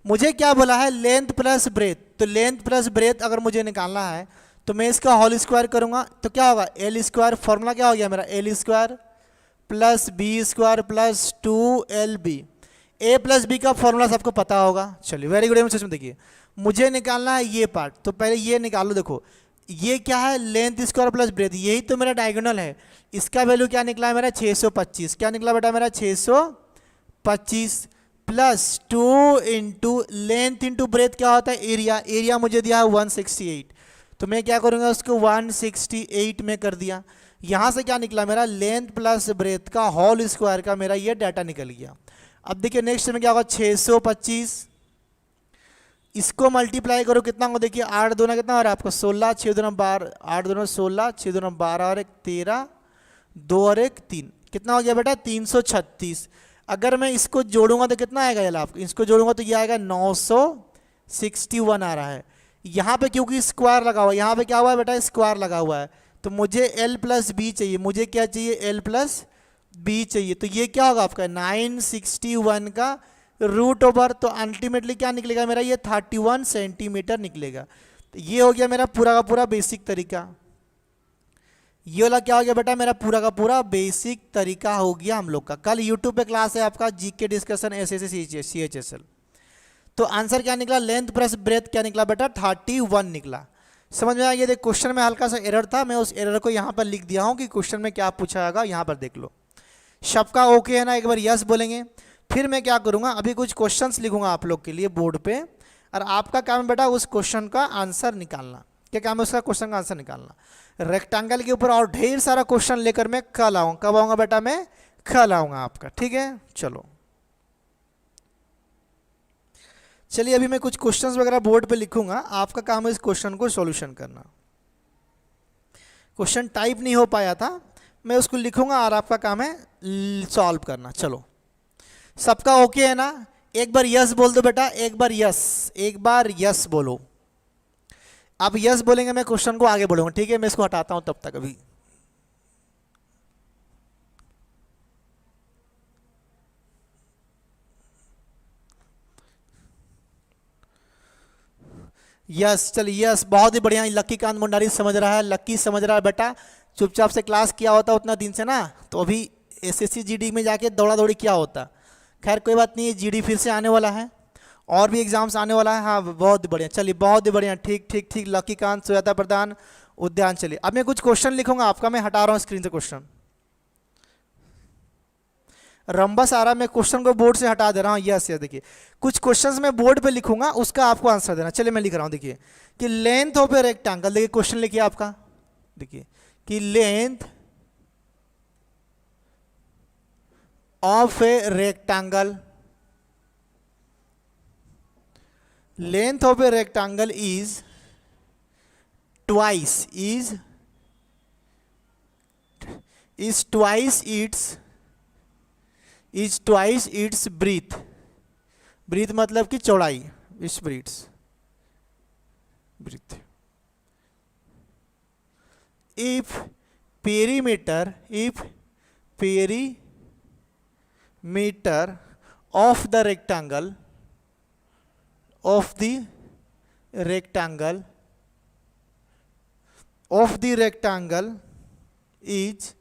मुझे क्या बोला है लेंथ प्लस ब्रेथ, तो लेंथ प्लस ब्रेथ अगर मुझे निकालना है तो मैं इसका होल स्क्वायर करूंगा, तो क्या होगा एल स्क्वायर, फॉर्मूला क्या हो गया मेरा L square plus B square plus 2LB। A plus B का फॉर्मूला सबको पता होगा। चलिए वेरी गुड में देखिए मुझे निकालना है ये पार्ट, तो पहले ये निकाल लो। देखो ये क्या है लेंथ स्क्वायर प्लस ब्रेथ, यही तो मेरा डायगोनल है। इसका वैल्यू क्या निकला है मेरा 625, क्या निकला बेटा मेरा 625 plus 2 into length into breath क्या होता है एरिया, एरिया मुझे दिया है 168, तो मैं क्या करूँगा उसको 168 में कर दिया। यहाँ से क्या निकला मेरा लेंथ प्लस ब्रेथ का होल स्क्वायर का मेरा ये डाटा निकल गया। अब देखिए नेक्स्ट में क्या होगा 625, इसको मल्टीप्लाई करो कितना होगा, देखिए 8 दूना कितना हो रहा है आपका 16, 6 दूना 12, 8 दूना 16, 6 दूना 12 और 1 13, 2 और 1 3, कितना हो गया बेटा 336। अगर मैं इसको जोड़ूंगा तो कितना आएगा यार आपको, इसको जोड़ूंगा तो ये आएगा 961 आ रहा है। यहाँ पे क्योंकि स्क्वायर लगा हुआ है, यहाँ पे क्या हुआ है बेटा स्क्वायर लगा हुआ है, तो मुझे L प्लस बी चाहिए, मुझे क्या चाहिए L प्लस बी चाहिए, तो ये क्या होगा आपका 961 का रूट ओवर, तो अल्टीमेटली क्या निकलेगा मेरा ये 31 सेंटीमीटर निकलेगा। तो ये हो गया मेरा पूरा का पूरा बेसिक तरीका। ये वाला क्या हो गया बेटा मेरा पूरा का पूरा बेसिक तरीका हो गया हम लोग का। कल यूट्यूब पे क्लास है आपका जीके डिस्कशन एसएससी CHSL। तो आंसर क्या निकला लेंथ प्लस ब्रेथ क्या निकला बेटा 31 निकला। समझ में आया। ये देख क्वेश्चन में हल्का सा एरर था, मैं उस एरर को यहाँ पर लिख दिया हूँ कि क्वेश्चन में क्या पूछा जाएगा, यहाँ पर देख लो। सबका ओके है ना, एक बार यस बोलेंगे। फिर मैं क्या करूँगा अभी कुछ क्वेश्चंस लिखूंगा आप लोग के लिए बोर्ड पे, और आपका काम है बेटा उस क्वेश्चन का आंसर निकालना। क्या काम है उसका क्वेश्चन का आंसर निकालना। रेक्टेंगल के ऊपर और ढेर सारा क्वेश्चन लेकर मैं कल आऊँगा। कब आऊँगा बेटा मैं कल आऊँगा आपका, ठीक है। चलो चलिए अभी मैं कुछ क्वेश्चंस वगैरह बोर्ड पे लिखूंगा, आपका काम है इस क्वेश्चन को सॉल्यूशन करना। क्वेश्चन टाइप नहीं हो पाया था, मैं उसको लिखूंगा और आपका काम है सॉल्व करना। चलो सबका ओके है ना, एक बार यस बोल दो बेटा, एक बार यस बोलो। आप यस बोलेंगे मैं क्वेश्चन को आगे बढ़ूंगा, ठीक है। मैं इसको हटाता हूं तब तक अभी। यस चलिए यस, बहुत ही बढ़िया। लक्की कांत मुंडारी समझ रहा है, लक्की समझ रहा है बेटा। चुपचाप से क्लास किया होता उतना दिन से ना, तो अभी एसएससी जीडी में जाके दौड़ा दौड़ी क्या होता। खैर कोई बात नहीं, जीडी फिर से आने वाला है और भी एग्जाम्स आने वाला है। हाँ बहुत बढ़िया, चलिए बहुत ही बढ़िया, ठीक ठीक ठीक। लक्की कांत, सुजाता प्रधान, उद्यान। चलिए अब मैं कुछ क्वेश्चन लिखूंगा आपका, मैं हटा रहा हूँ स्क्रीन से क्वेश्चन। रंबस आ रहा है, मैं क्वेश्चन को बोर्ड से हटा दे रहा हूँ। यस यस, देखिए कुछ क्वेश्चंस मैं बोर्ड पे लिखूंगा, उसका आपको आंसर देना। चलिए मैं लिख रहा हूँ, देखिए कि लेंथ ऑफ ए रेक्टेंगल, देखिए क्वेश्चन लिखिए आपका, देखिए कि length of a rectangle, length of a rectangle is twice twice its breath, breath मतलब कि चौड़ाई, इस breath, if perimeter of the rectangle is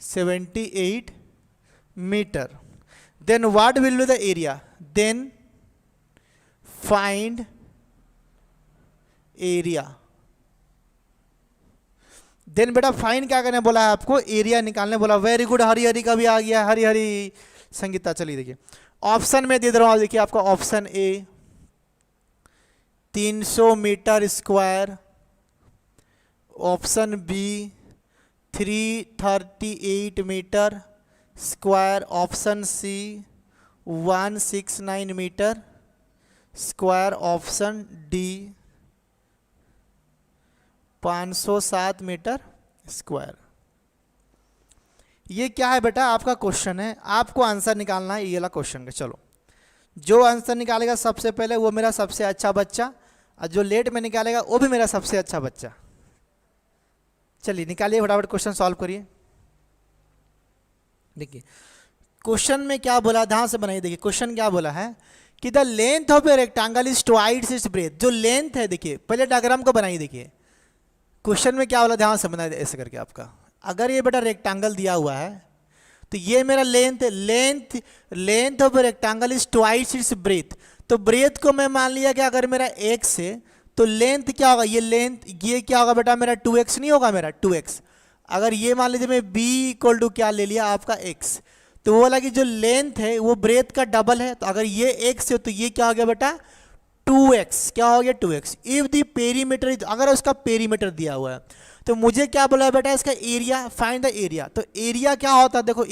78 meter, then what will be the area? Then find area। Then बेटा find क्या करने बोला है आपको? एरिया निकालने बोला। वेरी गुड, हरी हरी का भी आ गया, हरी हरी संगीता। चलिए देखिए ऑप्शन में दे रहा हूँ, देखिए आपका option A 300 metre square, option B 338 metre square, option C 169 metre square, option D 507 metre square. ये क्या है बेटा? आपका क्वेश्चन है, आपको आंसर निकालना है ये वाला क्वेश्चन का। चलो जो आंसर निकालेगा सबसे पहले वो मेरा सबसे अच्छा बच्चा, और जो लेट में निकालेगा वो भी मेरा सबसे अच्छा बच्चा। चलिए निकालिए फटाफट, क्वेश्चन सॉल्व करिए। देखिए क्वेश्चन में क्या बोला, ध्यान से बनाइए। देखिए क्वेश्चन क्या बोला है कि the length of a rectangle is twice its breath. जो लेंथ है, देखिए पहले डायग्राम को बनाइए। देखिए क्वेश्चन में क्या बोला, ध्यान से बनाइए ऐसे करके। आपका अगर ये बेटा रेक्टेंगल दिया हुआ है तो ये मेरा length of a rectangle is twice its breath. तो ब्रेथ को मैं मान लिया कि अगर मेरा x है तो लेंथ क्या होगा? ये क्या होगा बेटा? मेरा 2x नहीं होगा, मेरा 2x। अगर ये मान लीजिए मैं b इक्वल टू क्या ले लिया आपका x, तो वो वाला कि जो लेंथ है वो ब्रेथ का डबल है। तो अगर ये x है तो ये क्या हो गया बेटा? 2x। क्या हो गया? 2x। इफ द पेरीमीटर, अगर उसका पेरीमीटर दिया हुआ है तो मुझे क्या बोला है बेटा? इसका एरिया, फाइंड द एरिया। तो एरिया क्या होता है? देखो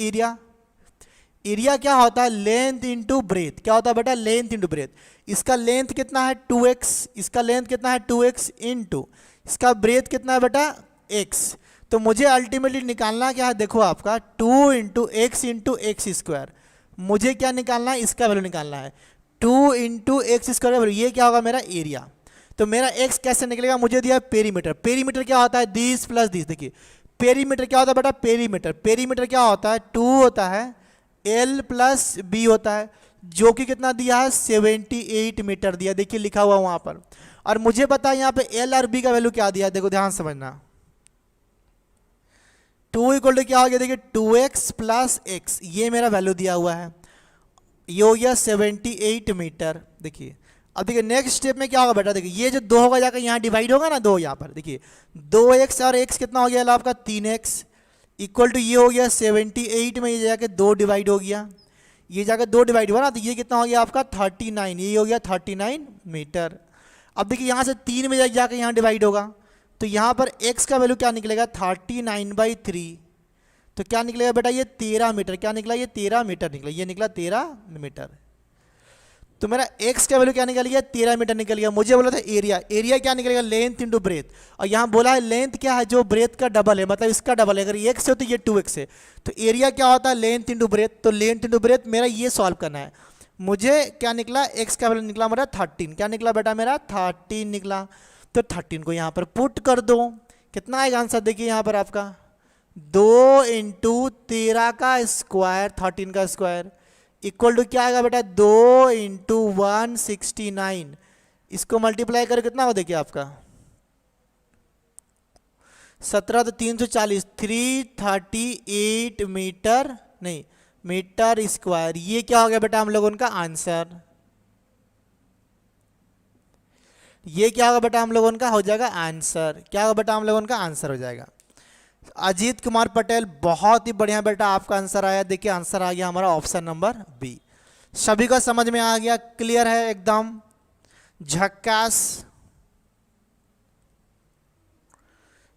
एरिया क्या होता है? Length into breath. क्या होता है बेटा? Length into breadth. इसका लेंथ कितना है? 2x। इसका लेंथ कितना है? 2x इंटू इसका ब्रेथ कितना है बेटा? x। तो मुझे अल्टीमेटली निकालना क्या है? देखो आपका 2 into x into x square. मुझे क्या निकालना है? इसका वैल्यू निकालना है 2 इंटू एक्स स्क्वायर। ये क्या होगा? मेरा एरिया। तो मेरा x कैसे निकलेगा? मुझे दिया पेरीमीटर। पेरीमीटर क्या होता है? This plus this. देखिए पेरीमीटर क्या होता है बेटा? पेरीमीटर क्या होता है? 2 होता है, L प्लस B होता है, जो कि कितना दिया है? 78 मीटर दिया। देखिए लिखा हुआ वहां पर। और मुझे पता है यहाँ पे L और B का वैल्यू क्या दिया है? देखो ध्यान समझना। 2 इक्वल टू क्या हो गया? देखिए 2x प्लस x, ये मेरा वैल्यू दिया हुआ है। ये हो गया 78 मीटर। देखिए अब देखिए नेक्स्ट स्टेप में क्या होगा बेटा? देखिए ये जो 2 होगा जाकर यहाँ डिवाइड होगा ना, 2 यहाँ पर। देखिए 2x और x कितना हो गया आपका? 3x इक्वल टू ये हो गया 78 में ये जाके 2 डिवाइड हो गया, ये जाकर 2 डिवाइड हुआ ना, तो ये कितना हो गया आपका? 39। ये हो गया 39 मीटर। अब देखिए यहाँ से 3 में जाकर यहाँ डिवाइड होगा तो यहाँ पर x का वैल्यू क्या निकलेगा? 39/3। तो क्या निकलेगा बेटा? ये 13 मीटर। क्या निकला? ये 13 मीटर निकला। ये निकला 13 मीटर। तो मेरा x का वैल्यू क्या निकल गया? 13 मीटर निकल गया। मुझे बोला था एरिया क्या निकलेगा? Length into breath. और यहाँ बोला है लेंथ क्या है? जो ब्रेथ का डबल है, मतलब इसका डबल है। अगर ये x है तो ये 2x है। तो एरिया क्या होता है? Length into breath. तो लेंथ इंटू ब्रेथ मेरा ये सॉल्व करना है। मुझे क्या निकला? x का वैल्यू निकला मेरा 13। क्या निकला बेटा? मेरा 13 निकला। तो 13 को यहाँ पर पुट कर दो। कितना आएगा आंसर? देखिए यहाँ पर आपका 2 इंटू 13 का स्क्वायर, 13 का स्क्वायर इक्वल टू क्या आएगा बेटा? 2 इंटू 169। इसको मल्टीप्लाई कर कितना हो? देखिए आपका 17 तो 340, 338 मीटर, नहीं मीटर स्क्वायर। ये क्या हो गया बेटा हम लोगों का आंसर? ये क्या होगा बेटा हम लोगों का? हो जाएगा आंसर। क्या होगा बेटा हम लोगों का? आंसर हो जाएगा। अजीत कुमार पटेल, बहुत ही बढ़िया बेटा आपका आंसर आया। देखिए आंसर आ गया हमारा ऑप्शन नंबर बी। सभी को समझ में आ गया, क्लियर है एकदम, झक्कास,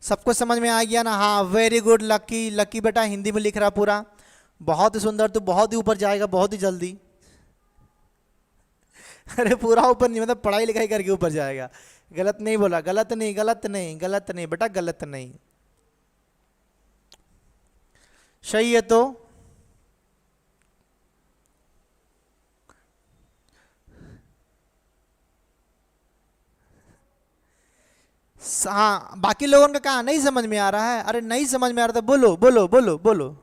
सबको समझ में आ गया ना? हाँ वेरी गुड लकी, लकी बेटा हिंदी में लिख रहा पूरा, बहुत ही सुंदर, तो बहुत ही ऊपर जाएगा बहुत ही जल्दी। अरे पूरा ऊपर नहीं, मतलब पढ़ाई लिखाई करके ऊपर जाएगा। गलत नहीं बोला, गलत नहीं, गलत नहीं, गलत नहीं बेटा, गलत नहीं, सही है। तो हाँ बाकी लोगों का कहा नहीं समझ में आ रहा है? अरे नहीं समझ में आ रहा था, बोलो बोलो बोलो बोलो।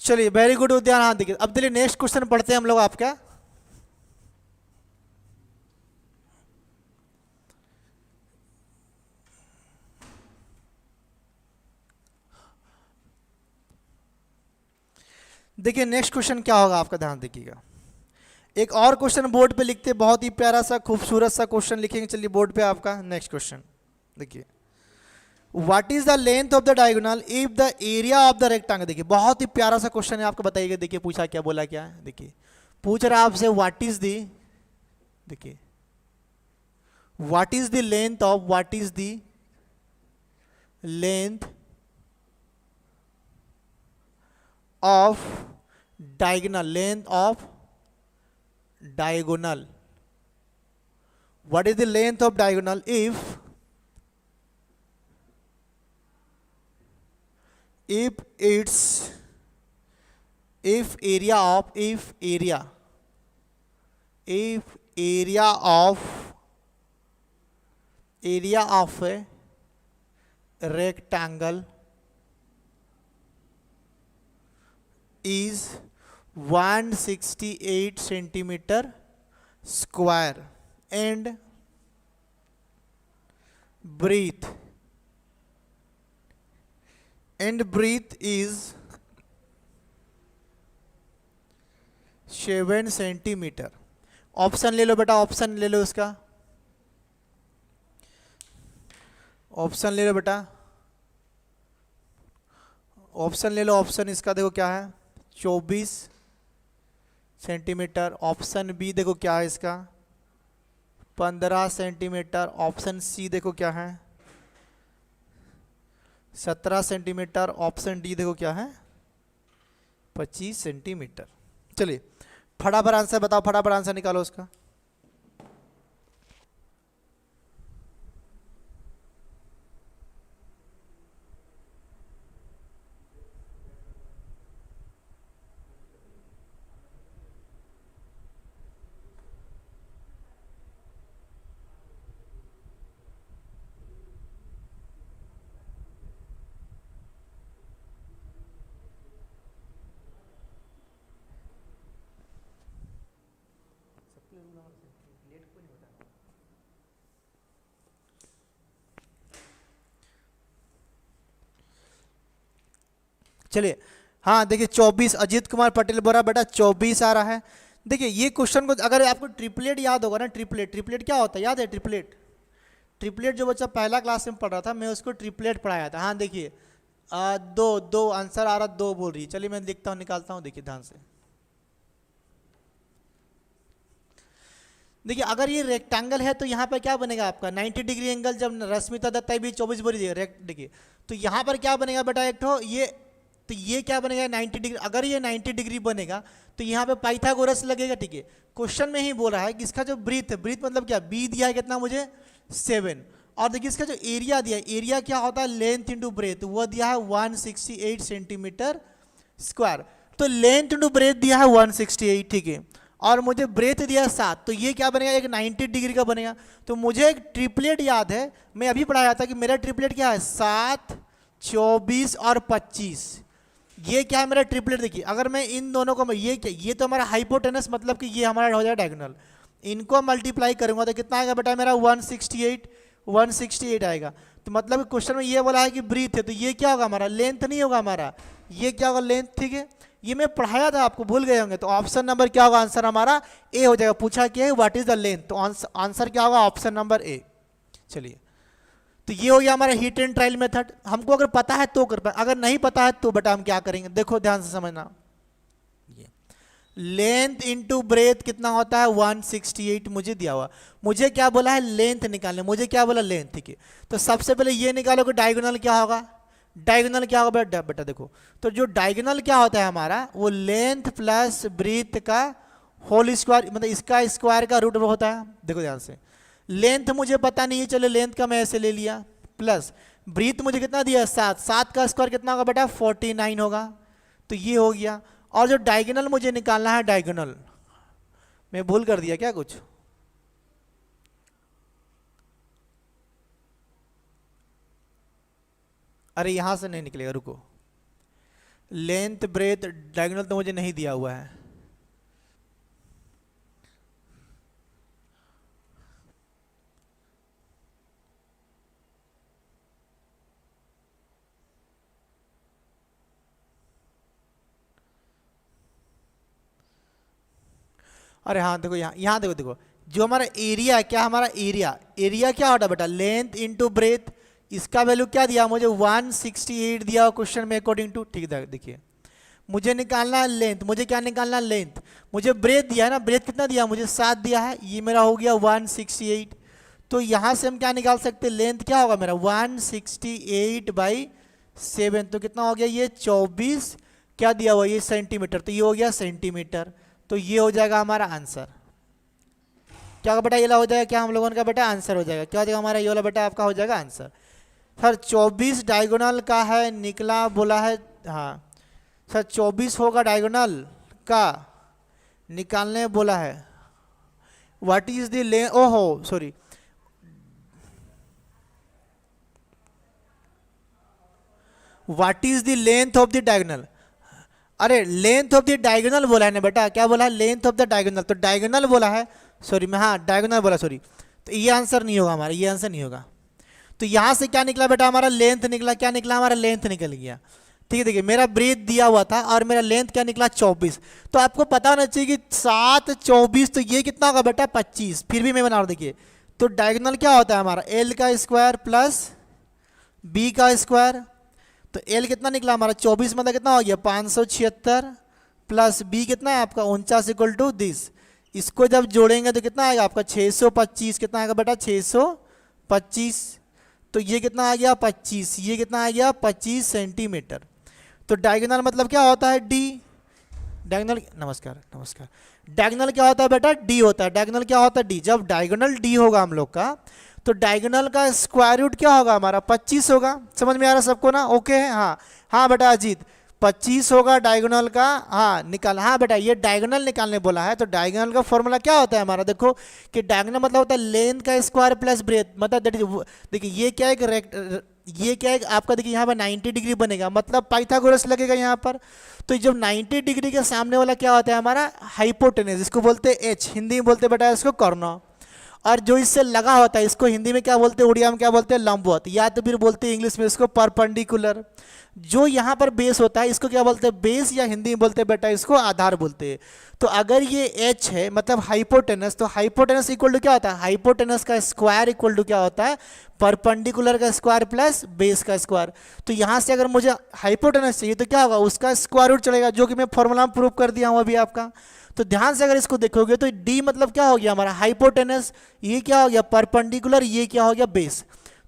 चलिए वेरी गुड उद्यान। हाँ देखिए अब चलिए नेक्स्ट क्वेश्चन पढ़ते हैं हम लोग आपका। देखिए नेक्स्ट क्वेश्चन क्या होगा आपका, ध्यान देखिएगा। एक और क्वेश्चन बोर्ड पे लिखते, बहुत ही प्यारा सा खूबसूरत सा क्वेश्चन लिखेंगे। चलिए बोर्ड पे आपका नेक्स्ट क्वेश्चन देखिए, what is the length of the diagonal if the area of the rectangle. देखिए बहुत ही प्यारा सा क्वेश्चन है, आपको बताइएगा। देखिए पूछा क्या, बोला क्या है, देखिए पूछ रहा आपसे व्हाट इज द, देखिए what is the length of, what is the length of diagonal, length of diagonal, what is the length of diagonal if its if area of if area of a rectangle is 168 centimeter square and breadth is 7 centimetre. Option ले लो बेटा, option ले लो इसका, option ले लो बेटा, option ले लो। Option इसका देखो क्या है, 24 सेंटीमीटर। ऑप्शन बी देखो क्या है इसका, 15 सेंटीमीटर। ऑप्शन सी देखो क्या है, 17 सेंटीमीटर। ऑप्शन डी देखो क्या है, 25 सेंटीमीटर। चलिए फटाफट आंसर बताओ, फटाफट आंसर निकालो उसका। चलिए हाँ देखिए 24, अजीत कुमार पटेल बोला बेटा 24 आ रहा है। देखिए ये क्वेश्चन को अगर आपको ट्रिपलेट याद होगा ना, ट्रिपलेट, ट्रिपलेट क्या होता है याद है? ट्रिपलेट, ट्रिपलेट जो बच्चा पहला क्लास में पढ़ रहा था, मैं उसको ट्रिपलेट पढ़ाया था। हाँ देखिए दो दो आंसर आ रहा, दो बोल रही है। चलिए मैं लिखता हूँ, निकालता हूँ, देखिए ध्यान से। देखिए अगर ये रेक्टेंगल है तो यहाँ पर क्या बनेगा आपका 90 डिग्री एंगल, जब रश्मिता दत्ता भी 24 बोल रही है। देखिए तो यहाँ पर क्या बनेगा बेटा एक ठो ये, तो ये क्या बनेगा 90 डिग्री। अगर ये 90 डिग्री बनेगा तो यहाँ पे पाइथागोरस लगेगा। ठीक है, क्वेश्चन में ही बोल रहा है कि इसका जो ब्रीथ है, ब्रीथ मतलब क्या, बी दिया है कितना मुझे 7। और देखिए इसका जो एरिया दिया है, एरिया क्या होता है लेंथ इंटू ब्रेथ, वो दिया है 168 सेंटीमीटर स्क्वायर। तो लेंथ इंटू ब्रेथ दिया है 168, ठीक है। और मुझे ब्रेथ दिया 7, तो ये क्या बनेगा, एक 90 डिग्री का बनेगा। तो मुझे एक ट्रिपलेट याद है, मैं अभी पढ़ाया था कि मेरा ट्रिपलेट क्या है, 7, 24 और 25। ये क्या है मेरा ट्रिपलेट। देखिए अगर मैं इन दोनों को, ये क्या, ये तो हमारा हाइपोटेनस, मतलब कि ये हमारा हो जाएगा डायगोनल, इनको मल्टीप्लाई करूंगा तो कितना आएगा बेटा मेरा 168 आएगा। तो मतलब क्वेश्चन में ये बोला है कि ब्रीथ है, तो ये क्या होगा हमारा, लेंथ नहीं होगा हमारा, ये क्या होगा, लेंथ। ठीक है, ये मैं पढ़ाया था आपको, भूल गए होंगे। तो ऑप्शन नंबर क्या होगा, आंसर हमारा ए हो जाएगा। पूछा क्या है, व्हाट इज द लेंथ, तो आंसर क्या होगा, ऑप्शन नंबर ए। चलिए, तो ये हो गया हमारा हीट एंड ट्रायल मेथड। हमको अगर पता है तो कर पाए, अगर नहीं पता है तो बेटा हम क्या करेंगे, देखो ध्यान से समझना। ये लेंथ इनटू ब्रेथ कितना होता है, 168 मुझे दिया हुआ। मुझे क्या बोला है, लेंथ निकालने, मुझे क्या बोला, लेंथ। ठीक है, तो सबसे पहले ये निकालो कि डायगोनल क्या होगा। डायगोनल क्या होगा बेटा देखो, तो जो डायगोनल क्या होता है हमारा, वो लेंथ प्लस ब्रीथ का होल स्क्वायर, मतलब इसका स्क्वायर का रूट होता है। देखो ध्यान से, लेंथ मुझे पता नहीं है, चलो लेंथ का मैं ऐसे ले लिया, प्लस ब्रीथ मुझे कितना दिया, 7, 7 का स्क्वायर कितना होगा बेटा, 49 होगा। तो ये हो गया। और जो डायगोनल मुझे निकालना है, डायगोनल मैं भूल कर दिया क्या कुछ, अरे यहां से नहीं निकलेगा, रुको। लेंथ ब्रेथ डायगोनल तो मुझे नहीं दिया हुआ है। अरे हाँ देखो, यहाँ देखो देखो, जो हमारा एरिया है, क्या हमारा एरिया क्या होता है बेटा, लेंथ इनटू ब्रेथ। इसका वैल्यू क्या दिया मुझे, 168 दिया क्वेश्चन में अकॉर्डिंग टू। ठीक है, देखिए मुझे निकालना है लेंथ, मुझे क्या निकालना है, लेंथ। मुझे ब्रेथ दिया है ना, ब्रेथ कितना दिया मुझे, 7 दिया है, ये मेरा हो गया 168। तो यहाँ से हम क्या निकाल सकते हैं, लेंथ क्या होगा मेरा, 168/7, तो कितना हो गया ये 24, क्या दिया हुआ ये सेंटीमीटर, तो ये हो गया सेंटीमीटर। तो ये हो जाएगा हमारा आंसर। क्या होगा बेटा, ये हो जाएगा क्या हम लोगों का बेटा, आंसर हो जाएगा। क्या हो जाएगा हमारा, ये वाला बेटा आपका हो जाएगा आंसर। सर 24 डायगोनल का है, निकला बोला है, हाँ सर 24 होगा डायगोनल का, निकालने बोला है। व्हाट इज द लेंथ, ओहो sorry, what is the length of the diagonal. अरे लेंथ ऑफ द डायगोनल बोला है ना बेटा, क्या बोला है, लेंथ ऑफ द डायगोनल, तो डायगोनल बोला है, सॉरी मैं, हाँ डायगोनल बोला, सॉरी। तो ये आंसर नहीं होगा हमारा, ये आंसर नहीं होगा। तो यहाँ से क्या निकला बेटा, हमारा लेंथ निकला, क्या निकला हमारा, लेंथ निकल गया। ठीक है, देखिए मेरा ब्रेथ दिया हुआ था और मेरा लेंथ क्या निकला, 24। तो आपको पता होना चाहिए कि 7, 24, तो ये कितना होगा बेटा, 25। फिर भी मैं बना रहा हूँ, देखिए तो डायगोनल क्या होता है हमारा, एल का स्क्वायर प्लस बी का स्क्वायर। तो एल कितना निकला हमारा, 24, मतलब कितना हो गया 576, प्लस बी कितना है आपका 49 इक्वल टू दिस। इसको जब जोड़ेंगे तो कितना आएगा आपका 625, कितना आएगा बेटा 625। तो ये कितना आ गया 25, ये कितना आ गया 25 सेंटीमीटर। तो डायगोनल मतलब क्या होता है, डी। डायगोनल, नमस्कार, डायगोनल क्या होता है बेटा, डी होता है। डायगोनल क्या होता है, डी। जब डायगोनल डी होगा हम लोग का, तो डायगोनल का स्क्वायर रूट क्या होगा हमारा, 25 होगा। समझ में आ रहा सबको ना, ओके है, हाँ हाँ बेटा अजीत, 25 होगा डायगोनल का, हाँ निकाल, हाँ बेटा ये डायगोनल निकालने बोला है। तो डायगोनल का फॉर्मूला क्या होता है हमारा, देखो कि डायगोनल मतलब होता है लेंथ का स्क्वायर प्लस ब्रेथ, मतलब दैट इज, देखिए ये क्या है, ये क्या है आपका, देखिए यहाँ पर 90 डिग्री बनेगा, मतलब पाइथागोरस लगेगा यहाँ पर। तो जब 90 डिग्री के सामने वाला क्या होता है हमारा, हाइपोटेनस, इसको बोलते हैं एच, हिंदी में बोलते बेटा इसको कॉर्नर। और जो इससे लगा होता है इसको हिंदी में क्या बोलते हैं, उड़िया में क्या बोलते हैं, लंबवत, या तो फिर बोलते हैं इंग्लिश में इसको परपेंडिकुलर। जो यहाँ पर बेस होता है इसको क्या बोलते हैं, बेस, या हिंदी में बोलते हैं बेटा इसको आधार बोलते हैं। तो अगर ये एच है मतलब हाइपोटेनस, तो हाइपोटेनस इक्वल टू क्या होता है, हाइपोटेनस का स्क्वायर इक्वल टू क्या होता है, परपेंडिकुलर का स्क्वायर प्लस बेस का स्क्वायर। तो यहाँ से अगर मुझे हाइपोटेनस चाहिए तो क्या होगा, उसका स्क्वायर रूट चलेगा, जो कि मैं फॉर्मूला में प्रूव कर दिया हूँ अभी आपका। तो ध्यान से अगर इसको देखोगे तो डी मतलब क्या हो गया हमारा, हाइपोटेनस, ये क्या हो गया परपेंडिकुलर, ये क्या हो गया बेस।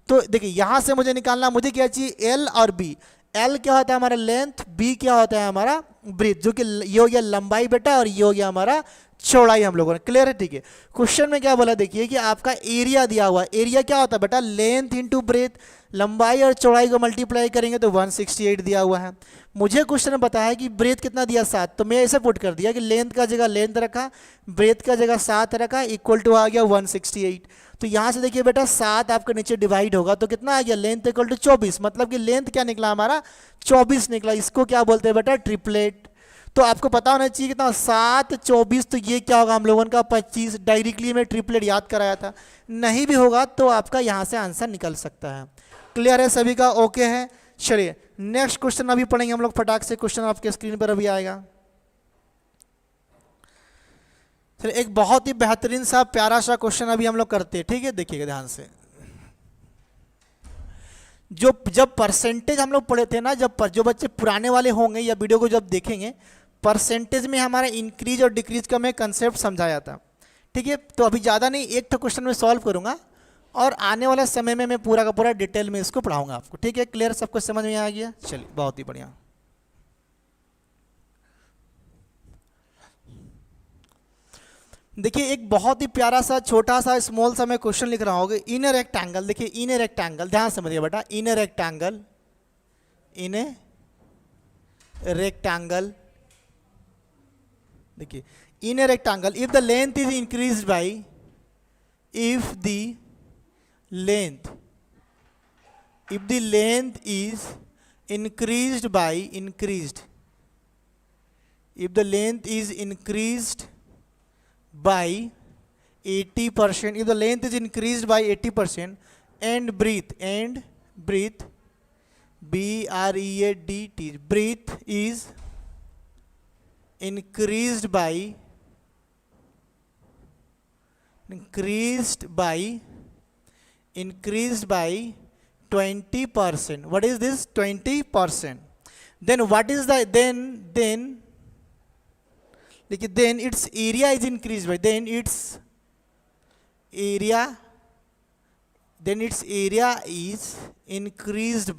तो देखिए यहाँ से मुझे निकालना, मुझे क्या चाहिए, एल और बी। एल क्या होता है हमारा लेंथ, बी क्या होता है हमारा ब्रीथ, जो कि ये हो गया लंबाई बेटा, और ये हो गया हमारा चौड़ाई हम लोगों ने, क्लियर है, ठीक है। क्वेश्चन में क्या बोला देखिए कि आपका एरिया दिया हुआ है, एरिया क्या होता है बेटा, लेंथ इंटू ब्रेथ, लंबाई और चौड़ाई को मल्टीप्लाई करेंगे तो 168 दिया हुआ है। मुझे क्वेश्चन में बताया है कि ब्रेथ कितना दिया 7, तो मैं ऐसे पुट कर दिया कि लेंथ का जगह लेंथ रखा, ब्रेथ का जगह 7 रखा, इक्वल टू आ गया 168। तो यहाँ से देखिए बेटा 7 आपके नीचे डिवाइड होगा तो कितना आ गया, लेंथ इक्वल टू 24, मतलब कि लेंथ क्या निकला हमारा 24 निकला। इसको क्या बोलते हैं बेटा, ट्रिपलेट। तो आपको पता होना चाहिए कितना, 7 24, तो ये क्या होगा हम लोगों का 25। डायरेक्टली में ट्रिपलेट याद कराया था, नहीं भी होगा तो आपका यहाँ से आंसर निकल सकता है। क्लियर है सभी का, ओके है। चलिए नेक्स्ट क्वेश्चन अभी पढ़ेंगे हम लोग फटाक से, क्वेश्चन आपके स्क्रीन पर अभी आएगा। चलिए एक बहुत ही बेहतरीन सा प्यारा सा क्वेश्चन अभी हम लोग करते हैं, ठीक है, देखिएगा ध्यान से। जब परसेंटेज हम लोग पढ़े थे ना, जो बच्चे पुराने वाले होंगे या वीडियो को जब देखेंगे, परसेंटेज में हमारा इंक्रीज और डिक्रीज का मैं कंसेप्ट समझाया था, ठीक है। तो अभी ज़्यादा नहीं, एक तो क्वेश्चन में सॉल्व करूंगा और आने वाले समय में मैं पूरा का पूरा डिटेल में इसको पढ़ाऊंगा आपको, ठीक है। क्लियर, सबको समझ में आ गया, चलिए बहुत ही बढ़िया। देखिए एक बहुत ही प्यारा सा छोटा सा स्मॉल सा मैं क्वेश्चन लिख रहा हूँ। इन ए रेक्टेंगल, देखिए इन ए रेक्टेंगल, ध्यान समझिए बेटा, इन a rectangle, in a rectangle, देखिए in a rectangle, if the length is increased by, if the length, if the length is increased by, if the length is increased by 80%, if the length is increased by 80% and breadth, B-R-E-A-D-T, breadth is increased by 20%. What is this? 20%. Then what is the then its area is increased by, then its area is increased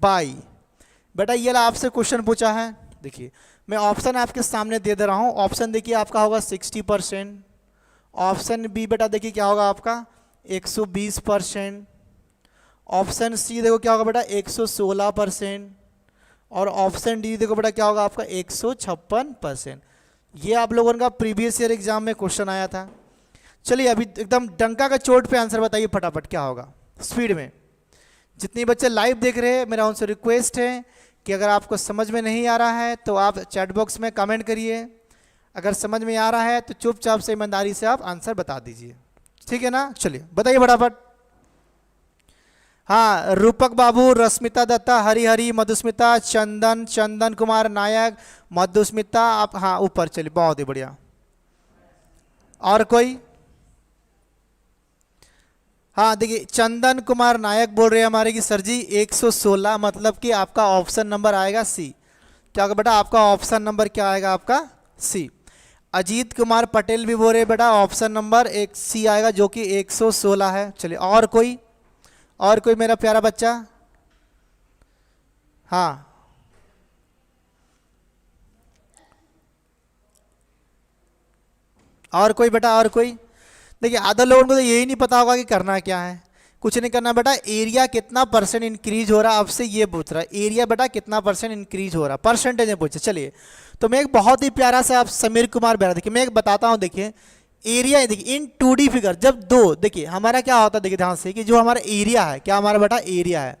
by, बेटा ये आपसे question पूछा है। देखिए मैं option आपके सामने दे रहा हूं। ऑप्शन देखिए आपका होगा 60%, ऑप्शन बी बेटा देखिए क्या होगा आपका 120%, ऑप्शन सी देखो क्या होगा बेटा 116%, और ऑप्शन डी देखो बेटा क्या होगा आपका 156%। ये आप लोगों का प्रीवियस ईयर एग्जाम में क्वेश्चन आया था। चलिए अभी एकदम डंका का चोट पे आंसर बताइए फटाफट, क्या होगा स्पीड में। जितने बच्चे लाइव देख रहे हैं मेरा उनसे रिक्वेस्ट है कि अगर आपको समझ में नहीं आ रहा है तो आप चैट बॉक्स में कमेंट करिए, अगर समझ में आ रहा है तो चुपचाप से ईमानदारी से आप आंसर बता दीजिए, ठीक है ना। चलिए बताइए फटाफट। हाँ, रूपक बाबू, रश्मिता दत्ता, हरी, मधुस्मिता, चंदन कुमार नायक, मधुस्मिता, आप हाँ ऊपर, चलिए बहुत ही बढ़िया। और कोई? हाँ देखिए चंदन कुमार नायक बोल रहे हैं हमारे कि सर जी 116, मतलब कि आपका ऑप्शन नंबर आएगा सी। क्या होगा बेटा आपका ऑप्शन नंबर क्या आएगा आपका सी। अजीत कुमार पटेल भी बोल रहे हैं बेटा ऑप्शन नंबर एक सी आएगा जो कि 116 है। चलिए और कोई मेरा प्यारा बच्चा? हाँ और कोई बेटा, और कोई? देखिए आधा लोगों को तो यही नहीं पता होगा कि करना क्या है। कुछ नहीं करना बेटा, एरिया कितना परसेंट इंक्रीज हो रहा है आपसे ये पूछ रहा है। एरिया बेटा कितना परसेंट इंक्रीज हो रहा है, परसेंटेज में पूछे। चलिए तो मैं एक बहुत ही प्यारा सा आप समीर कुमार बेरा, देखिए मैं एक बताता हूँ। देखिए एरिया, देखिए इन 2D फिगर जब दो, देखिए हमारा क्या होता है, देखिए ध्यान से कि जो हमारा एरिया है, क्या हमारा बेटा एरिया है,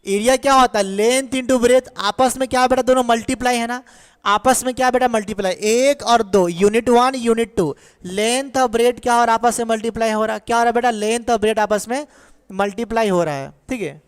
एरिया क्या होता है लेंथ इंटू ब्रेथ, आपस में क्या बेटा दोनों मल्टीप्लाई है ना, आपस में क्या बेटा मल्टीप्लाई, 1 और 2, यूनिट 1 यूनिट 2, लेंथ और ब्रेथ क्या हो रहा है आपस में मल्टीप्लाई हो रहा है। क्या हो रहा है बेटा लेंथ और ब्रेथ आपस में मल्टीप्लाई हो रहा है, ठीक है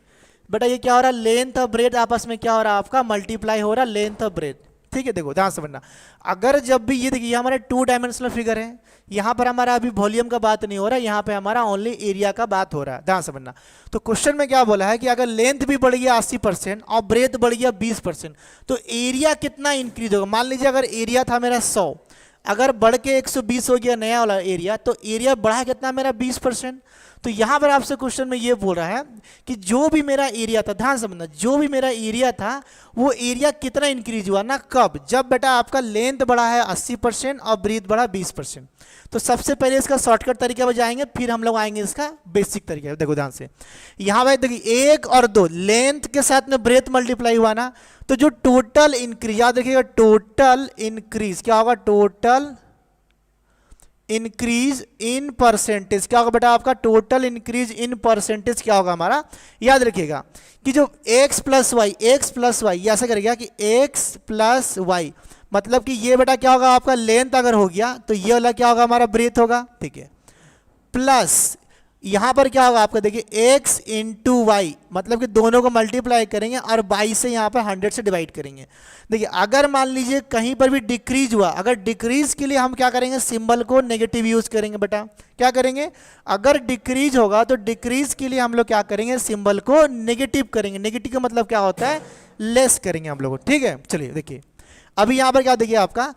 बेटा। ये क्या हो रहा है लेंथ और ब्रेथ आपस में क्या हो रहा है आपका मल्टीप्लाई हो रहा है, लेंथ और ब्रेथ, ठीक है। देखो ध्यान से समझना, अगर जब भी ये देखिए ये हमारे 2 डायमेंशनल फिगर है, यहाँ पर हमारा अभी वॉल्यूम का बात नहीं हो रहा है, यहाँ पे हमारा ओनली एरिया का बात हो रहा है, ध्यान से समझना। तो क्वेश्चन में क्या बोला है कि अगर लेंथ भी बढ़ गया 80% और ब्रेथ बढ़ गया 20%, तो एरिया कितना इंक्रीज होगा। मान लीजिए अगर एरिया था मेरा 100 अगर बढ़ के 120 हो गया नया वाला एरिया, तो एरिया बढ़ा कितना मेरा 20%। तो यहाँ पर आपसे क्वेश्चन में ये बोल रहा है कि जो भी मेरा एरिया था, ध्यान समझना, जो भी मेरा एरिया था वो एरिया कितना इंक्रीज हुआ ना, कब, जब बेटा आपका लेंथ बढ़ा है 80% और ब्रीथ बढ़ा 20%। तो सबसे पहले इसका शॉर्टकट तरीके पर जाएंगे, फिर हम लोग आएंगे इसका बेसिक तरीके। देखो ध्यान से, यहाँ पर देखिए 1 और 2 लेंथ के साथ में ब्रेथ मल्टीप्लाई हुआ ना, तो जो टोटल इंक्रीज, याद रखिएगा टोटल इंक्रीज क्या होगा, टोटल इंक्रीज इन परसेंटेज क्या होगा बेटा आपका, टोटल इंक्रीज इन परसेंटेज क्या होगा हमारा, याद रखिएगा कि जो x प्लस वाई ऐसा करेगा कि x प्लस वाई, मतलब कि ये बेटा क्या होगा आपका लेंथ अगर हो गया तो ये वाला क्या होगा हमारा ब्रेथ होगा, ठीक है, प्लस यहाँ पर क्या होगा आपका देखिए x इंटू वाई, मतलब कि दोनों को मल्टीप्लाई करेंगे और 22 से यहाँ पर 100 से डिवाइड करेंगे। देखिए अगर मान लीजिए कहीं पर भी डिक्रीज हुआ, अगर डिक्रीज के लिए हम क्या करेंगे, सिंबल को नेगेटिव यूज करेंगे बेटा, क्या करेंगे, अगर डिक्रीज होगा तो डिक्रीज के लिए हम लोग क्या करेंगे, सिंबल को नेगेटिव करेंगे। नेगेटिव का मतलब क्या होता है, लेस करेंगे हम लोग, ठीक है। चलिए देखिए अभी यहाँ पर क्या देखिए आपका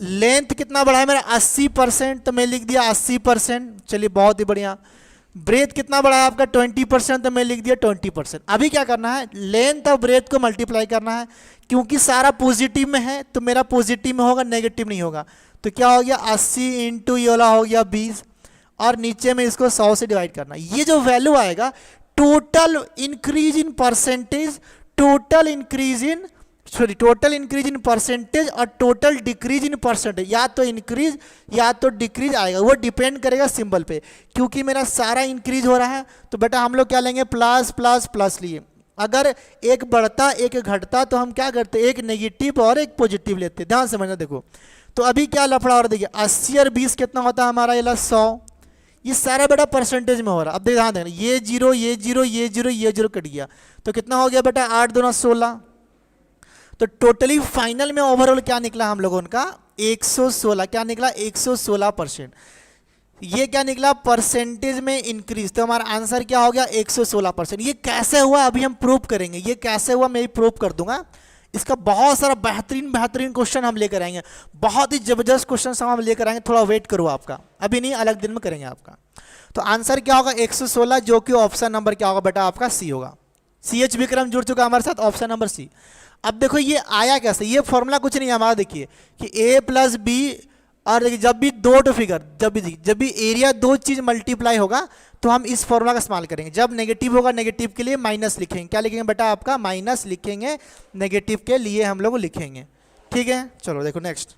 लेंथ कितना बढ़ा है मेरा 80%, तो मैं लिख दिया 80%, चलिए बहुत ही बढ़िया। ब्रेथ कितना बढ़ा है आपका 20%, तो मैं लिख दिया 20%। अभी क्या करना है, लेंथ और ब्रेथ को मल्टीप्लाई करना है, क्योंकि सारा पॉजिटिव में है तो मेरा पॉजिटिव में होगा, नेगेटिव नहीं होगा। तो क्या हो गया 80 इंटू ये वाला हो गया 20, और नीचे में इसको 100 से डिवाइड करना। ये जो वैल्यू आएगा total increase in percentage, total increase in percentage और टोटल डिक्रीज इन परसेंटेज, या तो इंक्रीज या तो डिक्रीज आएगा, वो डिपेंड करेगा सिंबल पे। क्योंकि मेरा सारा इंक्रीज हो रहा है तो बेटा हम लोग क्या लेंगे, प्लस प्लस प्लस लिए। अगर एक बढ़ता एक घटता तो हम क्या करते, एक नेगेटिव और एक पॉजिटिव लेते। ध्यान समझना, देखो तो अभी क्या लफड़ा हो रहा है, देखिए 80 और 20 कितना होता है हमारा, ये 100, ये सारा बेटा परसेंटेज में हो रहा है। अब देखिए ध्यान देना, ये जीरो ये जीरो ये जीरो ये जीरो कट गया, तो कितना हो गया बेटा 8 दूना 16। तो टोटली फाइनल में ओवरऑल क्या निकला हम लोगों का 116, क्या निकला 116%। ये क्या निकला परसेंटेज में इंक्रीज, तो हमारा आंसर क्या हो गया 116%। ये कैसे हुआ अभी हम प्रूव करेंगे, ये कैसे हुआ मैं प्रूव कर दूंगा। इसका बहुत सारा बेहतरीन क्वेश्चन हम लेकर आएंगे, बहुत ही जबरदस्त क्वेश्चन हम लेकर आएंगे, थोड़ा वेट करो आपका, अभी नहीं अलग दिन में करेंगे आपका। तो आंसर क्या होगा 116, जो कि ऑप्शन नंबर क्या होगा बेटा आपका सी होगा। CH विक्रम जुड़ चुका हमारे साथ, ऑप्शन नंबर सी। अब देखो ये आया कैसे, ये फॉर्मूला कुछ नहीं है हमारा, देखिए कि a प्लस बी, और देखिए जब भी दो टू फिगर, जब भी एरिया दो चीज मल्टीप्लाई होगा तो हम इस फॉर्मूला का इस्तेमाल करेंगे। जब नेगेटिव होगा नेगेटिव के लिए माइनस लिखेंगे, क्या लिखेंगे बेटा आपका माइनस लिखेंगे, नेगेटिव के लिए हम लोग लिखेंगे, ठीक है। चलो देखो नेक्स्ट,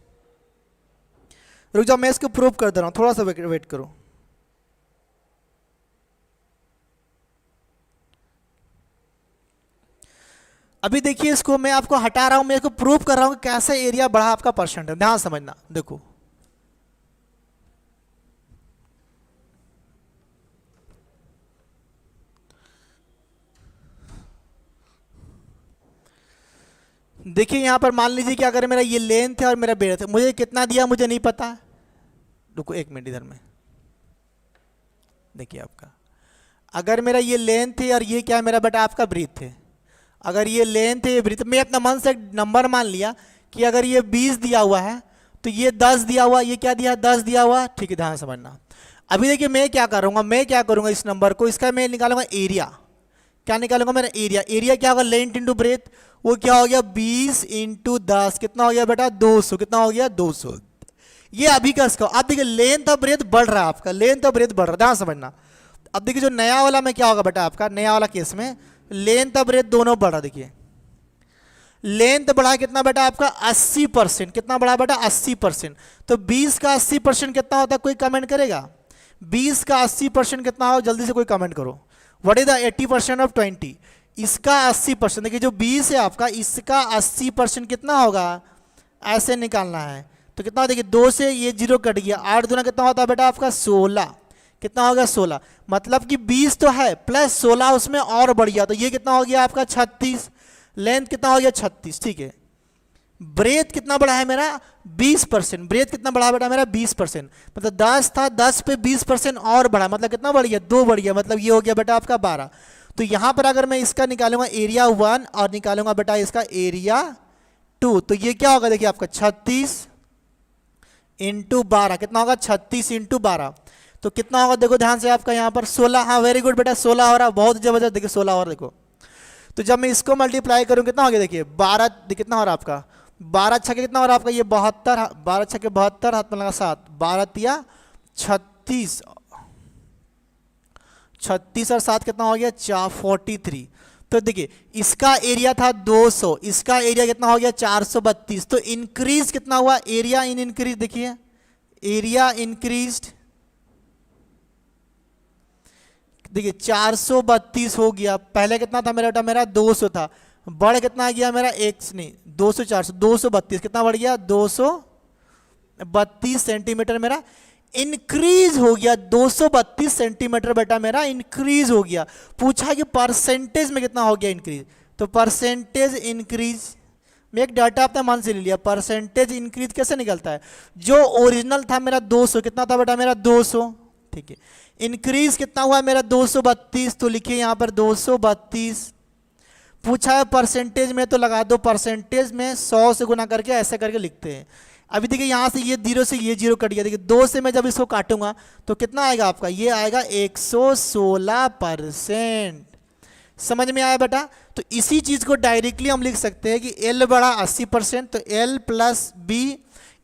रुक जाओ मैं इसको प्रूव कर दे रहा हूँ, थोड़ा सा वेट करो। अभी देखिए इसको मैं आपको हटा रहा हूं, मैं इसको प्रूव कर रहा हूं कि कैसे एरिया बढ़ा आपका परसेंट है। ध्यान समझना, देखो देखिए यहां पर मान लीजिए कि अगर मेरा ये लेंथ है और मेरा ब्रेथ है, मुझे कितना दिया मुझे नहीं पता। रुको एक मिनट इधर में, देखिए आपका अगर मेरा ये लेंथ है और ये क्या है मेरा बेटा आपका ब्रीथ है, अगर ये लेंथ है ये ब्रीथ, मैं अपना मन से नंबर मान लिया कि अगर ये 20 दिया हुआ है तो ये 10 दिया हुआ, ये क्या दिया 10 दिया हुआ, ठीक है। ध्यान समझना, अभी देखिए मैं क्या करूंगा इस नंबर को, इसका मैं निकालूंगा एरिया, क्या निकालूंगा मेरा एरिया, एरिया क्या होगा लेंथ इंटू ब्रेथ, वो क्या हो गया 20 इंटू 10, कितना हो गया बेटा 200, कितना हो गया 200। ये अभी का इसका, अब देखिए लेंथ और ब्रेथ बढ़ रहा है आपका, लेंथ और ब्रेथ बढ़ रहा है, ध्यान समझना। अब देखिए जो नया वाला में क्या होगा बेटा आपका, नया वाला केस में लेंथ और ब्रेथ दोनों बढ़ा, देखिए लेंथ बढ़ा कितना बेटा आपका 80%, कितना बढ़ा बेटा 80%। तो 20 का 80% कितना होता है, कोई कमेंट करेगा 20 का 80% कितना हो, जल्दी से कोई कमेंट करो। व्हाट इज द 80% ऑफ 20, इसका 80%, देखिए जो 20 है आपका इसका 80% कितना होगा, ऐसे निकालना है। तो कितना, देखिए 2 से ये 0 कट गया, 8 दूना कितना होता है बेटा आपका 16, कितना हो गया 16, मतलब कि 20 तो है प्लस 16 उसमें और बढ़ गया, तो ये कितना हो गया आपका 36, लेंथ कितना हो गया 36, ठीक है। ब्रेथ कितना बढ़ा है मेरा 20%, ब्रेथ कितना बढ़ा बेटा मेरा 20%, मतलब 10 था 10 पे 20% और बढ़ा, मतलब कितना बढ़ गया 2 बढ़ गया, मतलब ये हो गया बेटा आपका 12। तो यहां पर अगर मैं इसका निकालूंगा एरिया 1 और निकालूंगा बेटा इसका एरिया 2, तो ये क्या होगा देखिए आपका 36 इंटू 12 कितना होगा 36 इंटू 12 तो कितना होगा देखो ध्यान से आपका यहाँ पर 16। हाँ वेरी गुड बेटा 16 हो रहा है, बहुत जबरदस्त। देखिए 16 और देखो तो जब मैं इसको मल्टीप्लाई करूँ कितना हो गया देखिए 12 कितना हो रहा है आपका 12 छक्के कितना हो रहा है आपका ये 72 12 छक्के 72 हाथ में लगा 7 12 तिया 36 36 और 7 कितना हो गया 43। तो देखिए इसका एरिया था 200 इसका एरिया कितना हो गया 432 तो इंक्रीज कितना हुआ एरिया इन इंक्रीज देखिए एरिया इंक्रीज्ड देखिए 432 हो गया। पहले कितना था मेरा बेटा मेरा 200 था बढ़ कितना आ गया मेरा एक नहीं 200 400 232 कितना बढ़ गया 232 सेंटीमीटर मेरा इंक्रीज हो गया 232 सेंटीमीटर बेटा मेरा इंक्रीज हो गया। पूछा कि परसेंटेज में कितना हो गया इंक्रीज तो परसेंटेज इंक्रीज मैं एक डाटा अपने मन से ले लिया परसेंटेज इंक्रीज कैसे निकलता है जो ओरिजिनल था मेरा 200 कितना था बेटा मेरा 200 ठीक है इंक्रीज कितना हुआ मेरा 232 तो लिखिए यहाँ पर 232 पूछा है परसेंटेज में तो लगा दो परसेंटेज में 100 से गुना करके ऐसे करके लिखते हैं। अभी देखिए यहाँ से ये 0 से ये 0 कट गया देखिए 2 से मैं जब इसको काटूंगा तो कितना आएगा आपका ये आएगा 116%। समझ में आया बेटा। तो इसी चीज़ को डायरेक्टली हम लिख सकते हैं कि L बड़ा 80% तो L plus B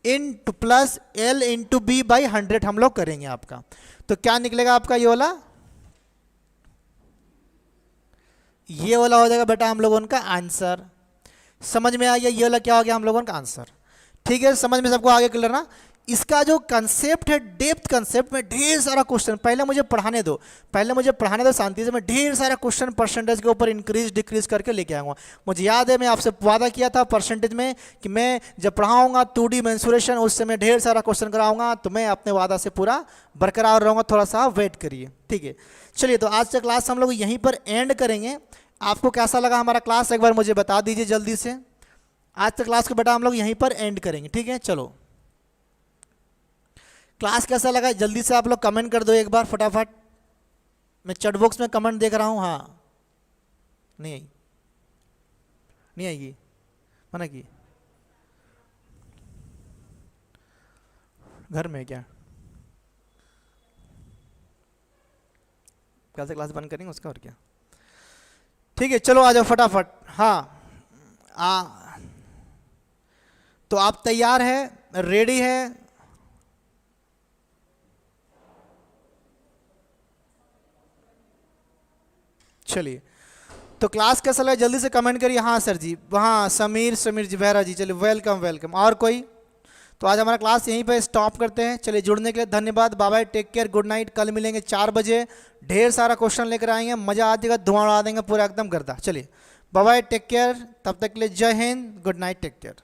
into plus L into B by 100 हम लोग करेंगे आपका तो क्या निकलेगा आपका ये वाला हो जाएगा बेटा हम लोगों का आंसर। समझ में आ गया ये वाला क्या हो गया हम लोगों का आंसर। ठीक है समझ में सबको आगे क्लियर ना। इसका जो कंसेप्ट है डेप्थ कंसेप्ट में ढेर सारा क्वेश्चन पहले मुझे पढ़ाने दो शांति से मैं ढेर सारा क्वेश्चन परसेंटेज के ऊपर इंक्रीज डिक्रीज करके लेके आऊँगा। मुझे याद है मैं आपसे वादा किया था परसेंटेज में कि मैं जब पढ़ाऊंगा 2D मेंसुरेशन उस समय ढेर सारा क्वेश्चन कराऊंगा तो मैं अपने वादा से पूरा बरकरार रहूँगा थोड़ा सा वेट करिए। ठीक है चलिए तो आज का क्लास हम लोग यहीं पर एंड करेंगे। आपको कैसा लगा हमारा क्लास एक बार मुझे बता दीजिए जल्दी से। आज तक क्लास को बेटा हम लोग यहीं पर एंड करेंगे। ठीक है चलो क्लास कैसा लगा जल्दी से आप लोग कमेंट कर दो एक बार फटाफट। मैं चैट बॉक्स में कमेंट देख रहा हूँ। हाँ नहीं आएगी मना की घर में क्या कैसे क्लास बंद करेंगे उसका और क्या। ठीक है चलो आ जाओ फटाफट। हाँ तो आप तैयार है रेडी है। चलिए तो क्लास कैसा लगा जल्दी से कमेंट करिए। हाँ सर जी हाँ समीर जी वैरा जी चलिए वेलकम। और कोई तो आज हमारा क्लास यहीं पे स्टॉप करते हैं। चलिए जुड़ने के लिए धन्यवाद। Bye bye take care good night. कल मिलेंगे 4 बजे ढेर सारा क्वेश्चन लेकर आएंगे मज़ा आ जाएगा धुआं उड़ा देंगे पूरा एकदम गर्दा। चलिए बाय बाय टेक केयर तब तक के लिए Jai Hind good night take care.